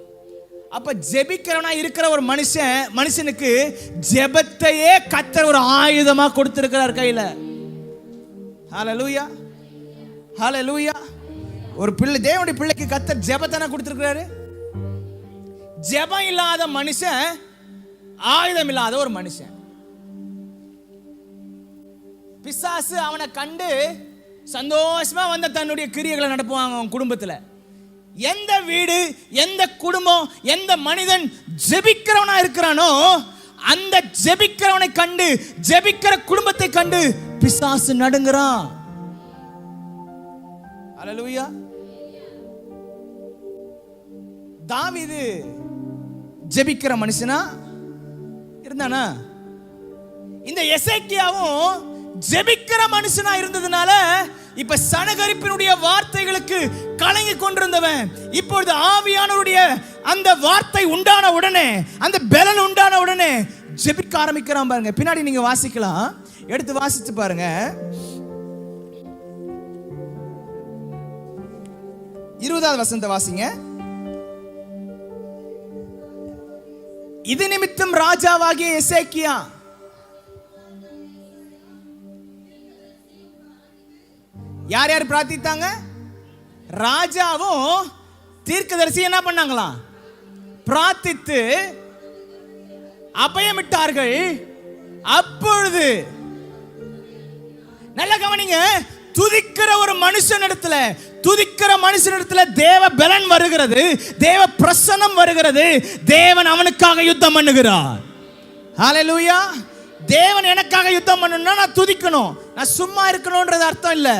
அப்ப ஜெபிக்கிறவனா இருக்கிற ஒரு மனுஷனுக்கு ஜெபத்தையே கர்த்தர் ஒரு ஆயுதமா கொடுத்திருக்கிறார் கையில. ஹல்லேலூயா, ஹல்லேலூயா. ஒரு பிள்ளை, தேவனுடைய பிள்ளைக்கு கர்த்தர் ஜெபத்தை கொடுத்திருக்கிறாரு. ஜெபம் இல்லாத மனுஷன் ஆயுதம் இல்லாத ஒரு மனுஷன். பிசாசு அவனை கண்டு சந்தோஷமா வந்த தன்னுடைய கிரியைகளை நடப்புவாங்க அவன் குடும்பத்துல. எந்த வீடு, எந்த குடும்பம், எந்த மனிதன் ஜெபிக்கிறவனா இருக்கிறானோ அந்த ஜெபிக்கிறவனை கண்டு, ஜெபிக்கிற குடும்பத்தை கண்டு பிசாசு நடுங்குறான். ஹல்லேலூயா. தாவீது ஜெபிக்கிற மனுஷனா இருந்தானா? இந்த எசேக்கியாவும் ஜெபிக்கிற மனுஷனா இருந்ததுனால இப்ப சனகரிப்பினுடைய வார்த்தைகளுக்கு கலங்கி கொண்டிருந்தவன் இப்பொழுது ஆவியானவருடைய அந்த வார்த்தை உண்டான உடனே, அந்த பலன் உண்டான உடனே ஜெபிக்க ஆரம்பிக்கிறான் பாருங்க. பின்னாடி நீங்க வாசிக்கலாம், எடுத்து வாசிச்சு பாருங்க. 20வது வசனத்தை வாசிங்க. இது நிமித்தம் ராஜாவாகிய எசேக்கியா யார் யார் பிரார்த்தித்தாங்க? ராஜாவும் தீர்க்கதரிசி என்ன பண்ணாங்களாம்? பிரார்த்தித்து அபயமிட்டார்கள். அப்பொழுது நல்ல கவனிங்க, துதிக்கிற ஒரு மனுஷனிடத்துல, துதிக்கிற மனுஷனிடத்துல தேவ பலன் வருகிறது, தேவ பிரசன்னம் வருகிறது. தேவன் அவனுக்காக யுத்தம் பண்ணுகிறார். ஹல்லேலூயா. தேவன் எனக்காக யுத்தம் பண்ணணும்னா நான் துதிக்கணும். நான் சும்மா இருக்கணும்ன்றது அர்த்தம் இல்ல.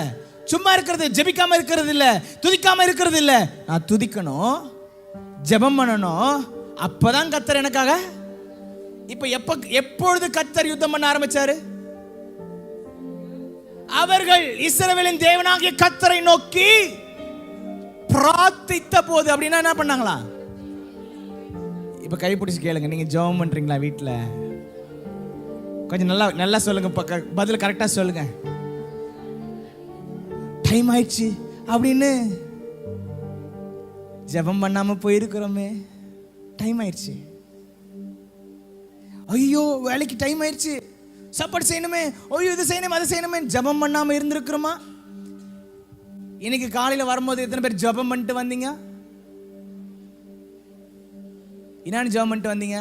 சும்மா இருக்கிறது, ஜெபிக்காம இருக்கிறது இல்ல, துதிக்காம இருக்கிறது இல்ல. நான் துதிக்கணும், ஜெபம் பண்ணணும். அப்பதான் கர்த்தர் எனக்காக. இப்ப எப்பொழுது கர்த்தர் யுத்தம் பண்ண ஆரம்பிச்சாரு? அவர்கள் இஸ்ரவேலின் தேவனாகிய கர்த்தரை நோக்கி பிரார்த்தித்த போது. அப்படின்னா என்ன பண்ணாங்களா? இப்ப கைப்பிடிச்சு கேளுங்க, நீங்க ஜெபம் பண்றீங்களா வீட்டுல? கொஞ்சம் நல்லா சொல்லுங்க, பதில் கரெக்டா சொல்லுங்க. டைம் ஆயிடுச்சு அப்படின்னு ஜெபம் பண்ணாம போயிருக்கிறோமே. டைம் ஆயிடுச்சு, ஐயோ வேலைக்கு டைம் ஆயிடுச்சு, சாப்பாடு செய்யணுமே, ஓய்வு இது செய்யணுமே, அது செய்யணுமே, ஜபம் பண்ணாம இருந்திருக்கிறோமா? இன்னைக்கு காலையில் வரும்போது எத்தனை பேர் ஜபம் பண்ணிட்டு வந்தீங்க? என்னன்னு ஜபம் பண்ணிட்டு வந்தீங்க?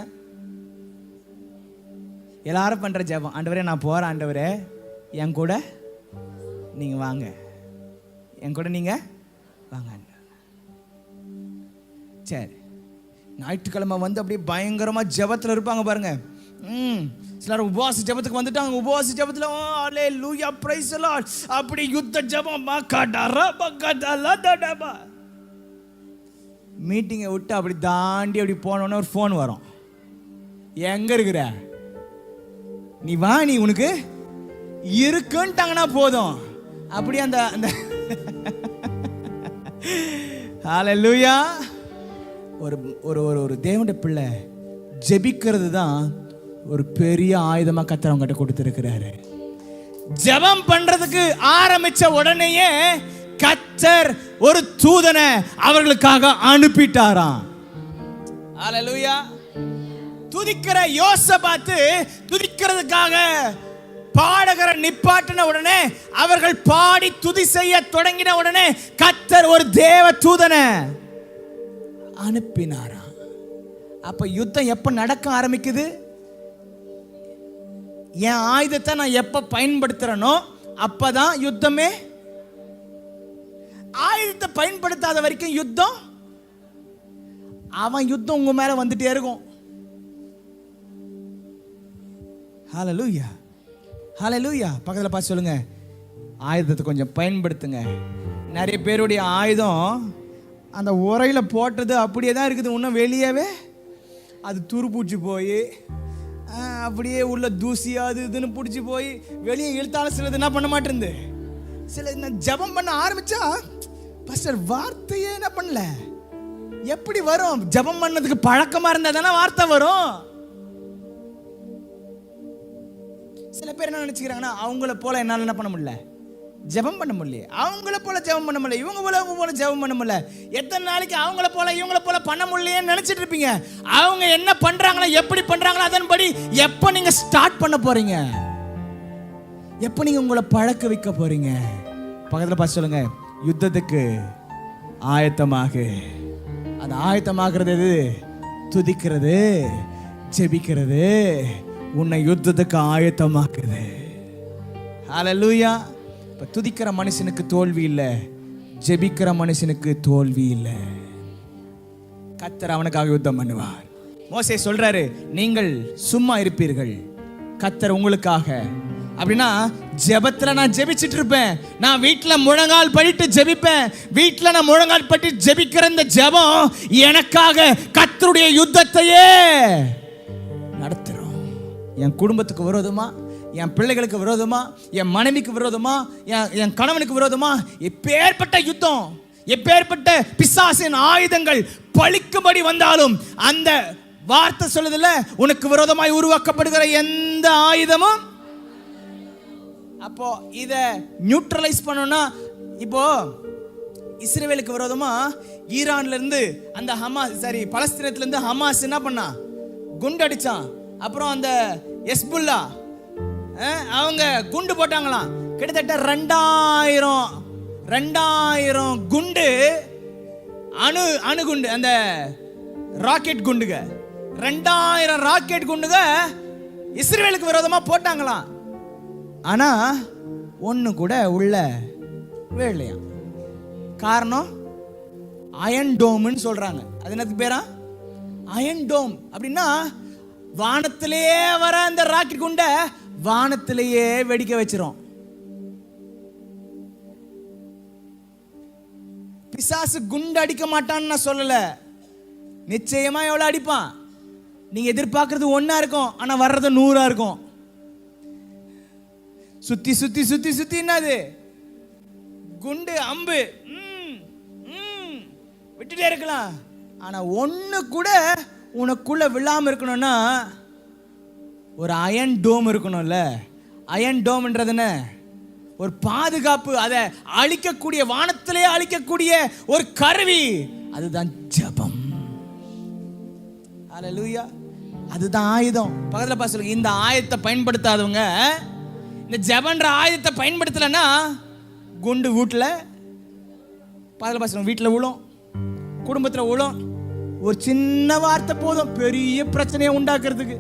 எல்லாரும் பண்ற ஜபம், ஆண்டவரே நான் போறேன், ஆண்டவரே என் கூட நீங்க வாங்க, என் கூட நீங்க வாங்க. சரி, ஞாயிற்றுக்கிழமை வந்து அப்படியே பயங்கரமா ஜபத்தில் இருப்பாங்க பாருங்க. சிலர் உபவாச ஜபத்துக்கு வந்துட்டாங்க. உபவாச ஜபத்தில் அல்லேலூயா பிரைஸ் தி லார்ட் அப்படி யுத்த ஜபம் மீட்டிங்கை விட்டு அப்படி தாண்டி அப்படி போனோன்னு ஒரு ஃபோன் வரும். எங்க இருக்கிற நீ, வா, நீ உனக்கு இருக்குன்ட்டாங்கன்னா போதும். அப்படி அந்த அந்த ஹல்லேலூயா. ஒரு ஒரு ஒரு தேவனுடைய பிள்ளை ஜெபிக்கிறது தான் ஒரு பெரிய ஆயுதமா கர்த்தர் அவங்க கிட்ட கொடுத்திருக்கிறாரு. ஜெபம் பண்றதுக்கு ஆரம்பிச்ச உடனேயே கர்த்தர் ஒரு தூதனை அவர்களுக்காக அனுப்பிட்டாராம். ஹல்லேலூயா. துதிக்கிற யோசபாத்து துதிக்கிறதுக்காக பாடகரை நிப்பாட்டின உடனே, அவர்கள் பாடி துதி செய்ய தொடங்கின உடனே கர்த்தர் ஒரு தேவ தூதனை அனுப்பினாராம். அப்ப யுத்தம் எப்ப நடக்க ஆரம்பிக்குது? என் ஆயுதத்தை நான் எப்ப பயன்படுத்துறேனோ அப்பதான் யுத்தமே. ஆயுதத்தை பயன்படுத்தாத வரைக்கும் யுத்தம், அவன் யுத்தம் உங்க மேல வந்துட்டே இருக்கும். ஹல்லேலூயா, ஹல்லேலூயா. பக்கத்துல பார்த்து சொல்லுங்க, ஆயுதத்தை கொஞ்சம் பயன்படுத்துங்க. நிறைய பேருடைய ஆயுதம் அந்த உரையில போட்டது அப்படியே தான் இருக்குது, இன்னும் வெளியவே அது துருப்பூச்சி போய் அப்படியே உள்ள தூசி அது இதுன்னு பிடிச்சி போய் வெளியே இழுத்தாலும் சிலது என்ன பண்ண மாட்டேருந்து. சில ஜபம் பண்ண ஆரம்பிச்சா பாஸ்டர் வார்த்தையே என்ன பண்ணல, எப்படி வரும்? ஜபம் பண்ணதுக்கு பழக்கமா இருந்தா தானே வார்த்தை வரும். சில பேர் என்ன நினைச்சுக்கிறாங்கன்னா, அவங்கள போல என்னால என்ன பண்ண முடியல, ஜெபம் பண்ண முடியல, அவங்கள போல ஜெபம் பண்ண முடியல, இவங்க போல ஜெபம் பண்ண முடியல, எத்தனை நாளைக்கு அவங்கள போல இவங்கள போல பண்ண முடியலன்னு நினைச்சிட்டு இருப்பீங்க. அவங்க என்ன பண்றாங்களோ எப்படி பண்றாங்களோ அதன்படி எப்ப நீங்க ஸ்டார்ட் பண்ண போறீங்க, எப்ப நீங்க உங்களை பழக்க வைக்க போறீங்க? பக்கத்துல பார்த்து சொல்லுங்க, யுத்தத்துக்கு ஆயத்தமாக. அந்த ஆயத்தமாகிறது எது? துதிக்கிறது, ஜெபிக்கிறது உன்னை யுத்தத்துக்கு ஆயத்தமாக்குது. ஹல்லேலூயா. இப்ப துதிக்கிற மனுஷனுக்கு தோல்வி இல்லை, ஜெபிக்கிற மனுஷனுக்கு தோல்வி இல்லை. கர்த்தர் அவனுக்காக யுத்தம் பண்ணுவார். மோசே சொல்றாரு, நீங்கள் சும்மா இருப்பீர்கள், கர்த்தர் உங்களுக்காக. அப்படின்னா ஜெபத்துல நான் ஜெபிச்சிட்டு இருப்பேன், நான் வீட்டுல முழங்கால் படிட்டு ஜெபிப்பேன். வீட்டுல நான் முழங்கால் பட்டி ஜெபிக்கிற இந்த ஜெபம் எனக்காக கர்த்தருடைய யுத்தத்தையே நடத்துறோம். என் குடும்பத்துக்கு விரோதமா, என் பிள்ளைகளுக்கு விரோதமா, என் மனைவிக்கு விரோதமா, என் கணவனுக்கு விரோதமா எப்பேற்பட்ட யுத்தம், எப்பேற்பட்ட பிசாசின் ஆயுதங்கள் பழிக்கும்படி வந்தாலும் அந்த வார்த்தை சொல்லுதுல, உனக்கு விரோதமாய் உருவாக்கப்படுகிற எந்த ஆயுதமும். அப்போ இத நியூட்ரலைஸ் பண்ணணும்னா, இப்போ இஸ்ரேலுக்கு விரோதமா ஈரான்ல இருந்து அந்த பலஸ்தீனத்துல இருந்து ஹமாஸ் என்ன பண்ணா, குண்டு அடிச்சான். அப்புறம் அந்த எஸ்புல்லா அவங்க குண்டு போட்டாங்களாம். கிட்டத்தட்ட 2000 குண்டு, அணுகுண்டு, அந்த ராக்கெட் குண்டுக 2000 ராக்கெட் குண்டுக இஸ்ரேலுக்கு விரோதமா போட்டாங்களாம். ஆனா ஒண்ணு கூட உள்ள வேலையா. காரணம் அயன் டோம்னு சொல்றாங்க. அது என்னதுக்கு பேரா? அயன் டோம். அப்படின்னா வானத்திலேயே வர அந்த ராக்கெட் குண்ட வானத்திலேயே வெடிக்க வச்சிரும். பிசாசு குண்டு அடிக்க மாட்டான்னு நான் சொல்லல, நிச்சயமா எவ்வளவு அடிப்பான். நீங்க எதிர்பார்க்கறது ஒண்ணா இருக்கும், ஆனா வர்றது 100 இருக்கும். சுத்தி சுத்தி சுத்தி சுத்தி என்னது குண்டு அம்பு விட்டுட்டே இருக்கலாம். ஆனா ஒண்ணு கூட உனக்குள்ள விழாம இருக்கணும்னா ஒரு அயன் டோம் இருக்கணும்ல. அயன் டோம்ன்றது என்ன? ஒரு பாதுகாப்பு, அதை அழிக்கக்கூடிய, வானத்திலே அழிக்கக்கூடிய ஒரு கருவி. அதுதான் ஜெபம். ஹல்லேலூயா. அதுதான் ஆயுதம். பக்கத்தில் பார்த்து சொல்லுங்க, இந்த ஆயுதத்தை பயன்படுத்தாதவங்க, இந்த ஜெபன்ற ஆயுதத்தை பயன்படுத்தலைன்னா குண்டு வீட்டில் பக்கத்தில் பார்த்து சொல்லுங்க, வீட்டில் விழும், குடும்பத்தில் விழும். ஒரு சின்ன வார்த்தை போதும் பெரிய பிரச்சனையை உண்டாக்குறதுக்கு.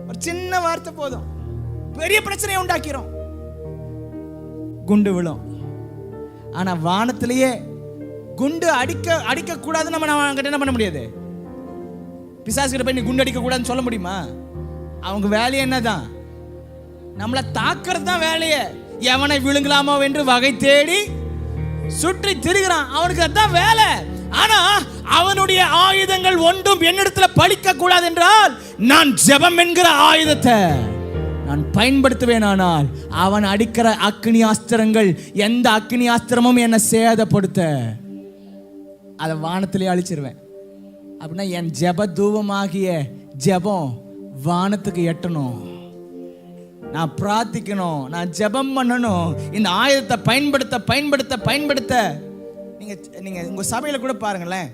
ஒரு சின்ன வார்த்தை போதும் பெரிய பிரச்சனையை உண்டாக்கிறோம். குண்டு விழும். ஆனா வானத்திலேயே குண்டு அடிக்க கூடாதுன்னு நம்ம என்ன பண்ண முடியாது? பிசாசுகிட்ட போய் நீ குண்டு அடிக்க கூடாதுன்னு சொல்ல முடியுமா? அவங்க வேலையை என்னதான்? நம்மளை தாக்குறது தான் வேலையை. எவனை விழுங்கலாமோ என்று வகை தேடி சுற்றி திரிகிறான், அவனுக்கு அதான் வேலை. ஆனா அவனுடைய ஆயுதங்கள் ஒன்றும் என்னிடத்துல பலிக்க கூடாது என்றால் நான் ஜெபம் என்கிற ஆயுதத்தை நான் பயன்படுத்துவேனானால் அவன் அடிக்கிற அக்னி ஆஸ்திரங்கள், எந்த அக்னி ஆஸ்திரமும் என்னை சேதப்படுத்த அதை வானத்திலே அழிச்சிருவேன். அப்படின்னா என் ஜெப தூபமாகிய ஜெபம் வானத்துக்கு எட்டணும். நான் பிரார்த்திக்கணும், நான் ஜெபம் பண்ணணும். இந்த ஆயுதத்தை பயன்படுத்த பயன்படுத்த பயன்படுத்த நீங்க உங்க சபையில கூட பாருங்களேன்,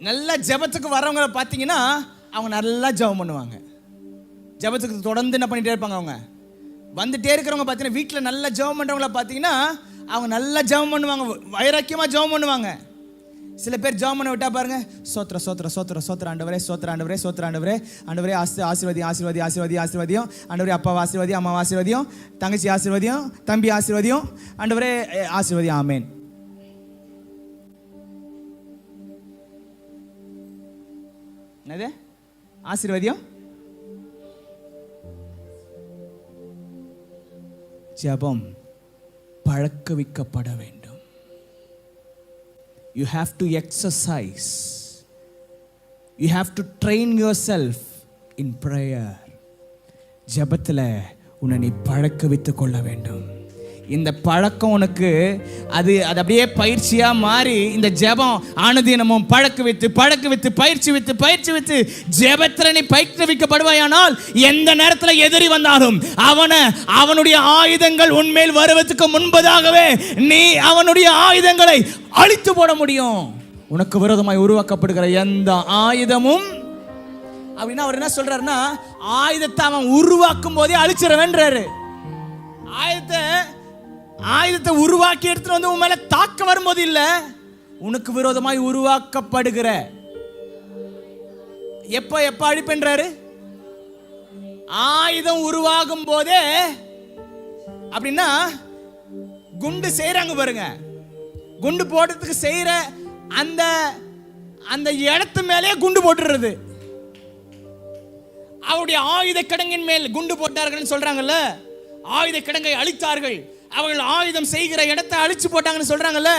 நல்ல ஜெபத்துக்கு வரவங்க பார்த்தீங்கன்னா அவங்க நல்லா ஜெபம் பண்ணுவாங்க. ஜெபத்துக்கு தொடர்ந்து என்ன பண்ணிட்டே இருப்பாங்க. அவங்க வந்துட்டே இருக்கிறவங்க பார்த்தீங்கன்னா, வீட்டில் நல்ல ஜெபம் பண்ணுறவங்கள பார்த்தீங்கன்னா அவங்க நல்லா ஜெபம் பண்ணுவாங்க, வைராக்கியமாக ஜெபம் பண்ணுவாங்க. சில பேர் ஜெபம் பண்ண விட்டா பாருங்க, சோத்திர சோத்திர சோத்திர சோத்திர ஆண்டவரே, சோத்திர ஆண்டவரே, சோத்திர ஆண்டவரே, ஆண்டவரே ஆசீர்வாதி ஆசீர்வாதி ஆசீர்வாதி ஆசீர்வாதியும், ஆண்டவரே அப்பாவை ஆசீர்வாதி, அம்மாவை ஆசீர்வாதியும், தங்கச்சி ஆசீர்வாதியும், தம்பி ஆசீர்வாதியும், ஆண்டவரே ஆசீர்வாதி, ஆமேன். என்னது ஆசீர்வாதியம்? ஜெபம் பழக்கவிக்கப்பட வேண்டும். You have to exercise. You have to train yourself in prayer. ஜெபத்தில் உன்னை நீ பழக்க வைத்துக் கொள்ள வேண்டும். இந்த பழக்கம் உனக்கு அது அப்படியே பயிற்சியாக மாறி இந்த ஜெபம் ஆனதினமும் பழக்க வைத்து பயிற்சி வைத்து ஜெபத்தில் நீ பயிற்றுவிக்கப்படுவாயானால் எந்த நேரத்தில் எதிரி வந்தாலும் அவனுடைய ஆயுதங்கள் உன்மேல் வருவதற்கு முன்பதாகவே நீ அவனுடைய ஆயுதங்களை அழித்து போட முடியும். உனக்கு விரோதமாய் உருவாக்கப்படுகிற எந்த ஆயுதமும், அப்படின்னா அவர் என்ன சொல்றாருன்னா, ஆயுதத்தை அவன் உருவாக்கும் போதே அழிச்சிடவேன்றாரு. ஆயுதத்தை உருவாக்கி எடுத்துட்டு வந்து உன் மேல தாக்க வரும்போது இல்ல, உனக்கு விரோதமாய் உருவாக்கப்படுகிற எப்ப அழிப்பென்றாரு? ஆயுதம் உருவாகும் போதே. அப்படின்னா குண்டு செய்யறாங்க பாருங்க, குண்டு போடுறதுக்கு செய்யற அந்த இடத்து மேலே குண்டு போட்டுறது. அவருடைய ஆயுத கிடங்கின் மேல் குண்டு போட்டார்கள் சொல்றாங்கல்ல, ஆயுத கிடங்கை அழித்தார்கள், அவர்கள் ஆயுதம் செய்கிற இடத்தை அழிச்சு போட்டாங்கன்னு சொல்றாங்கல்ல.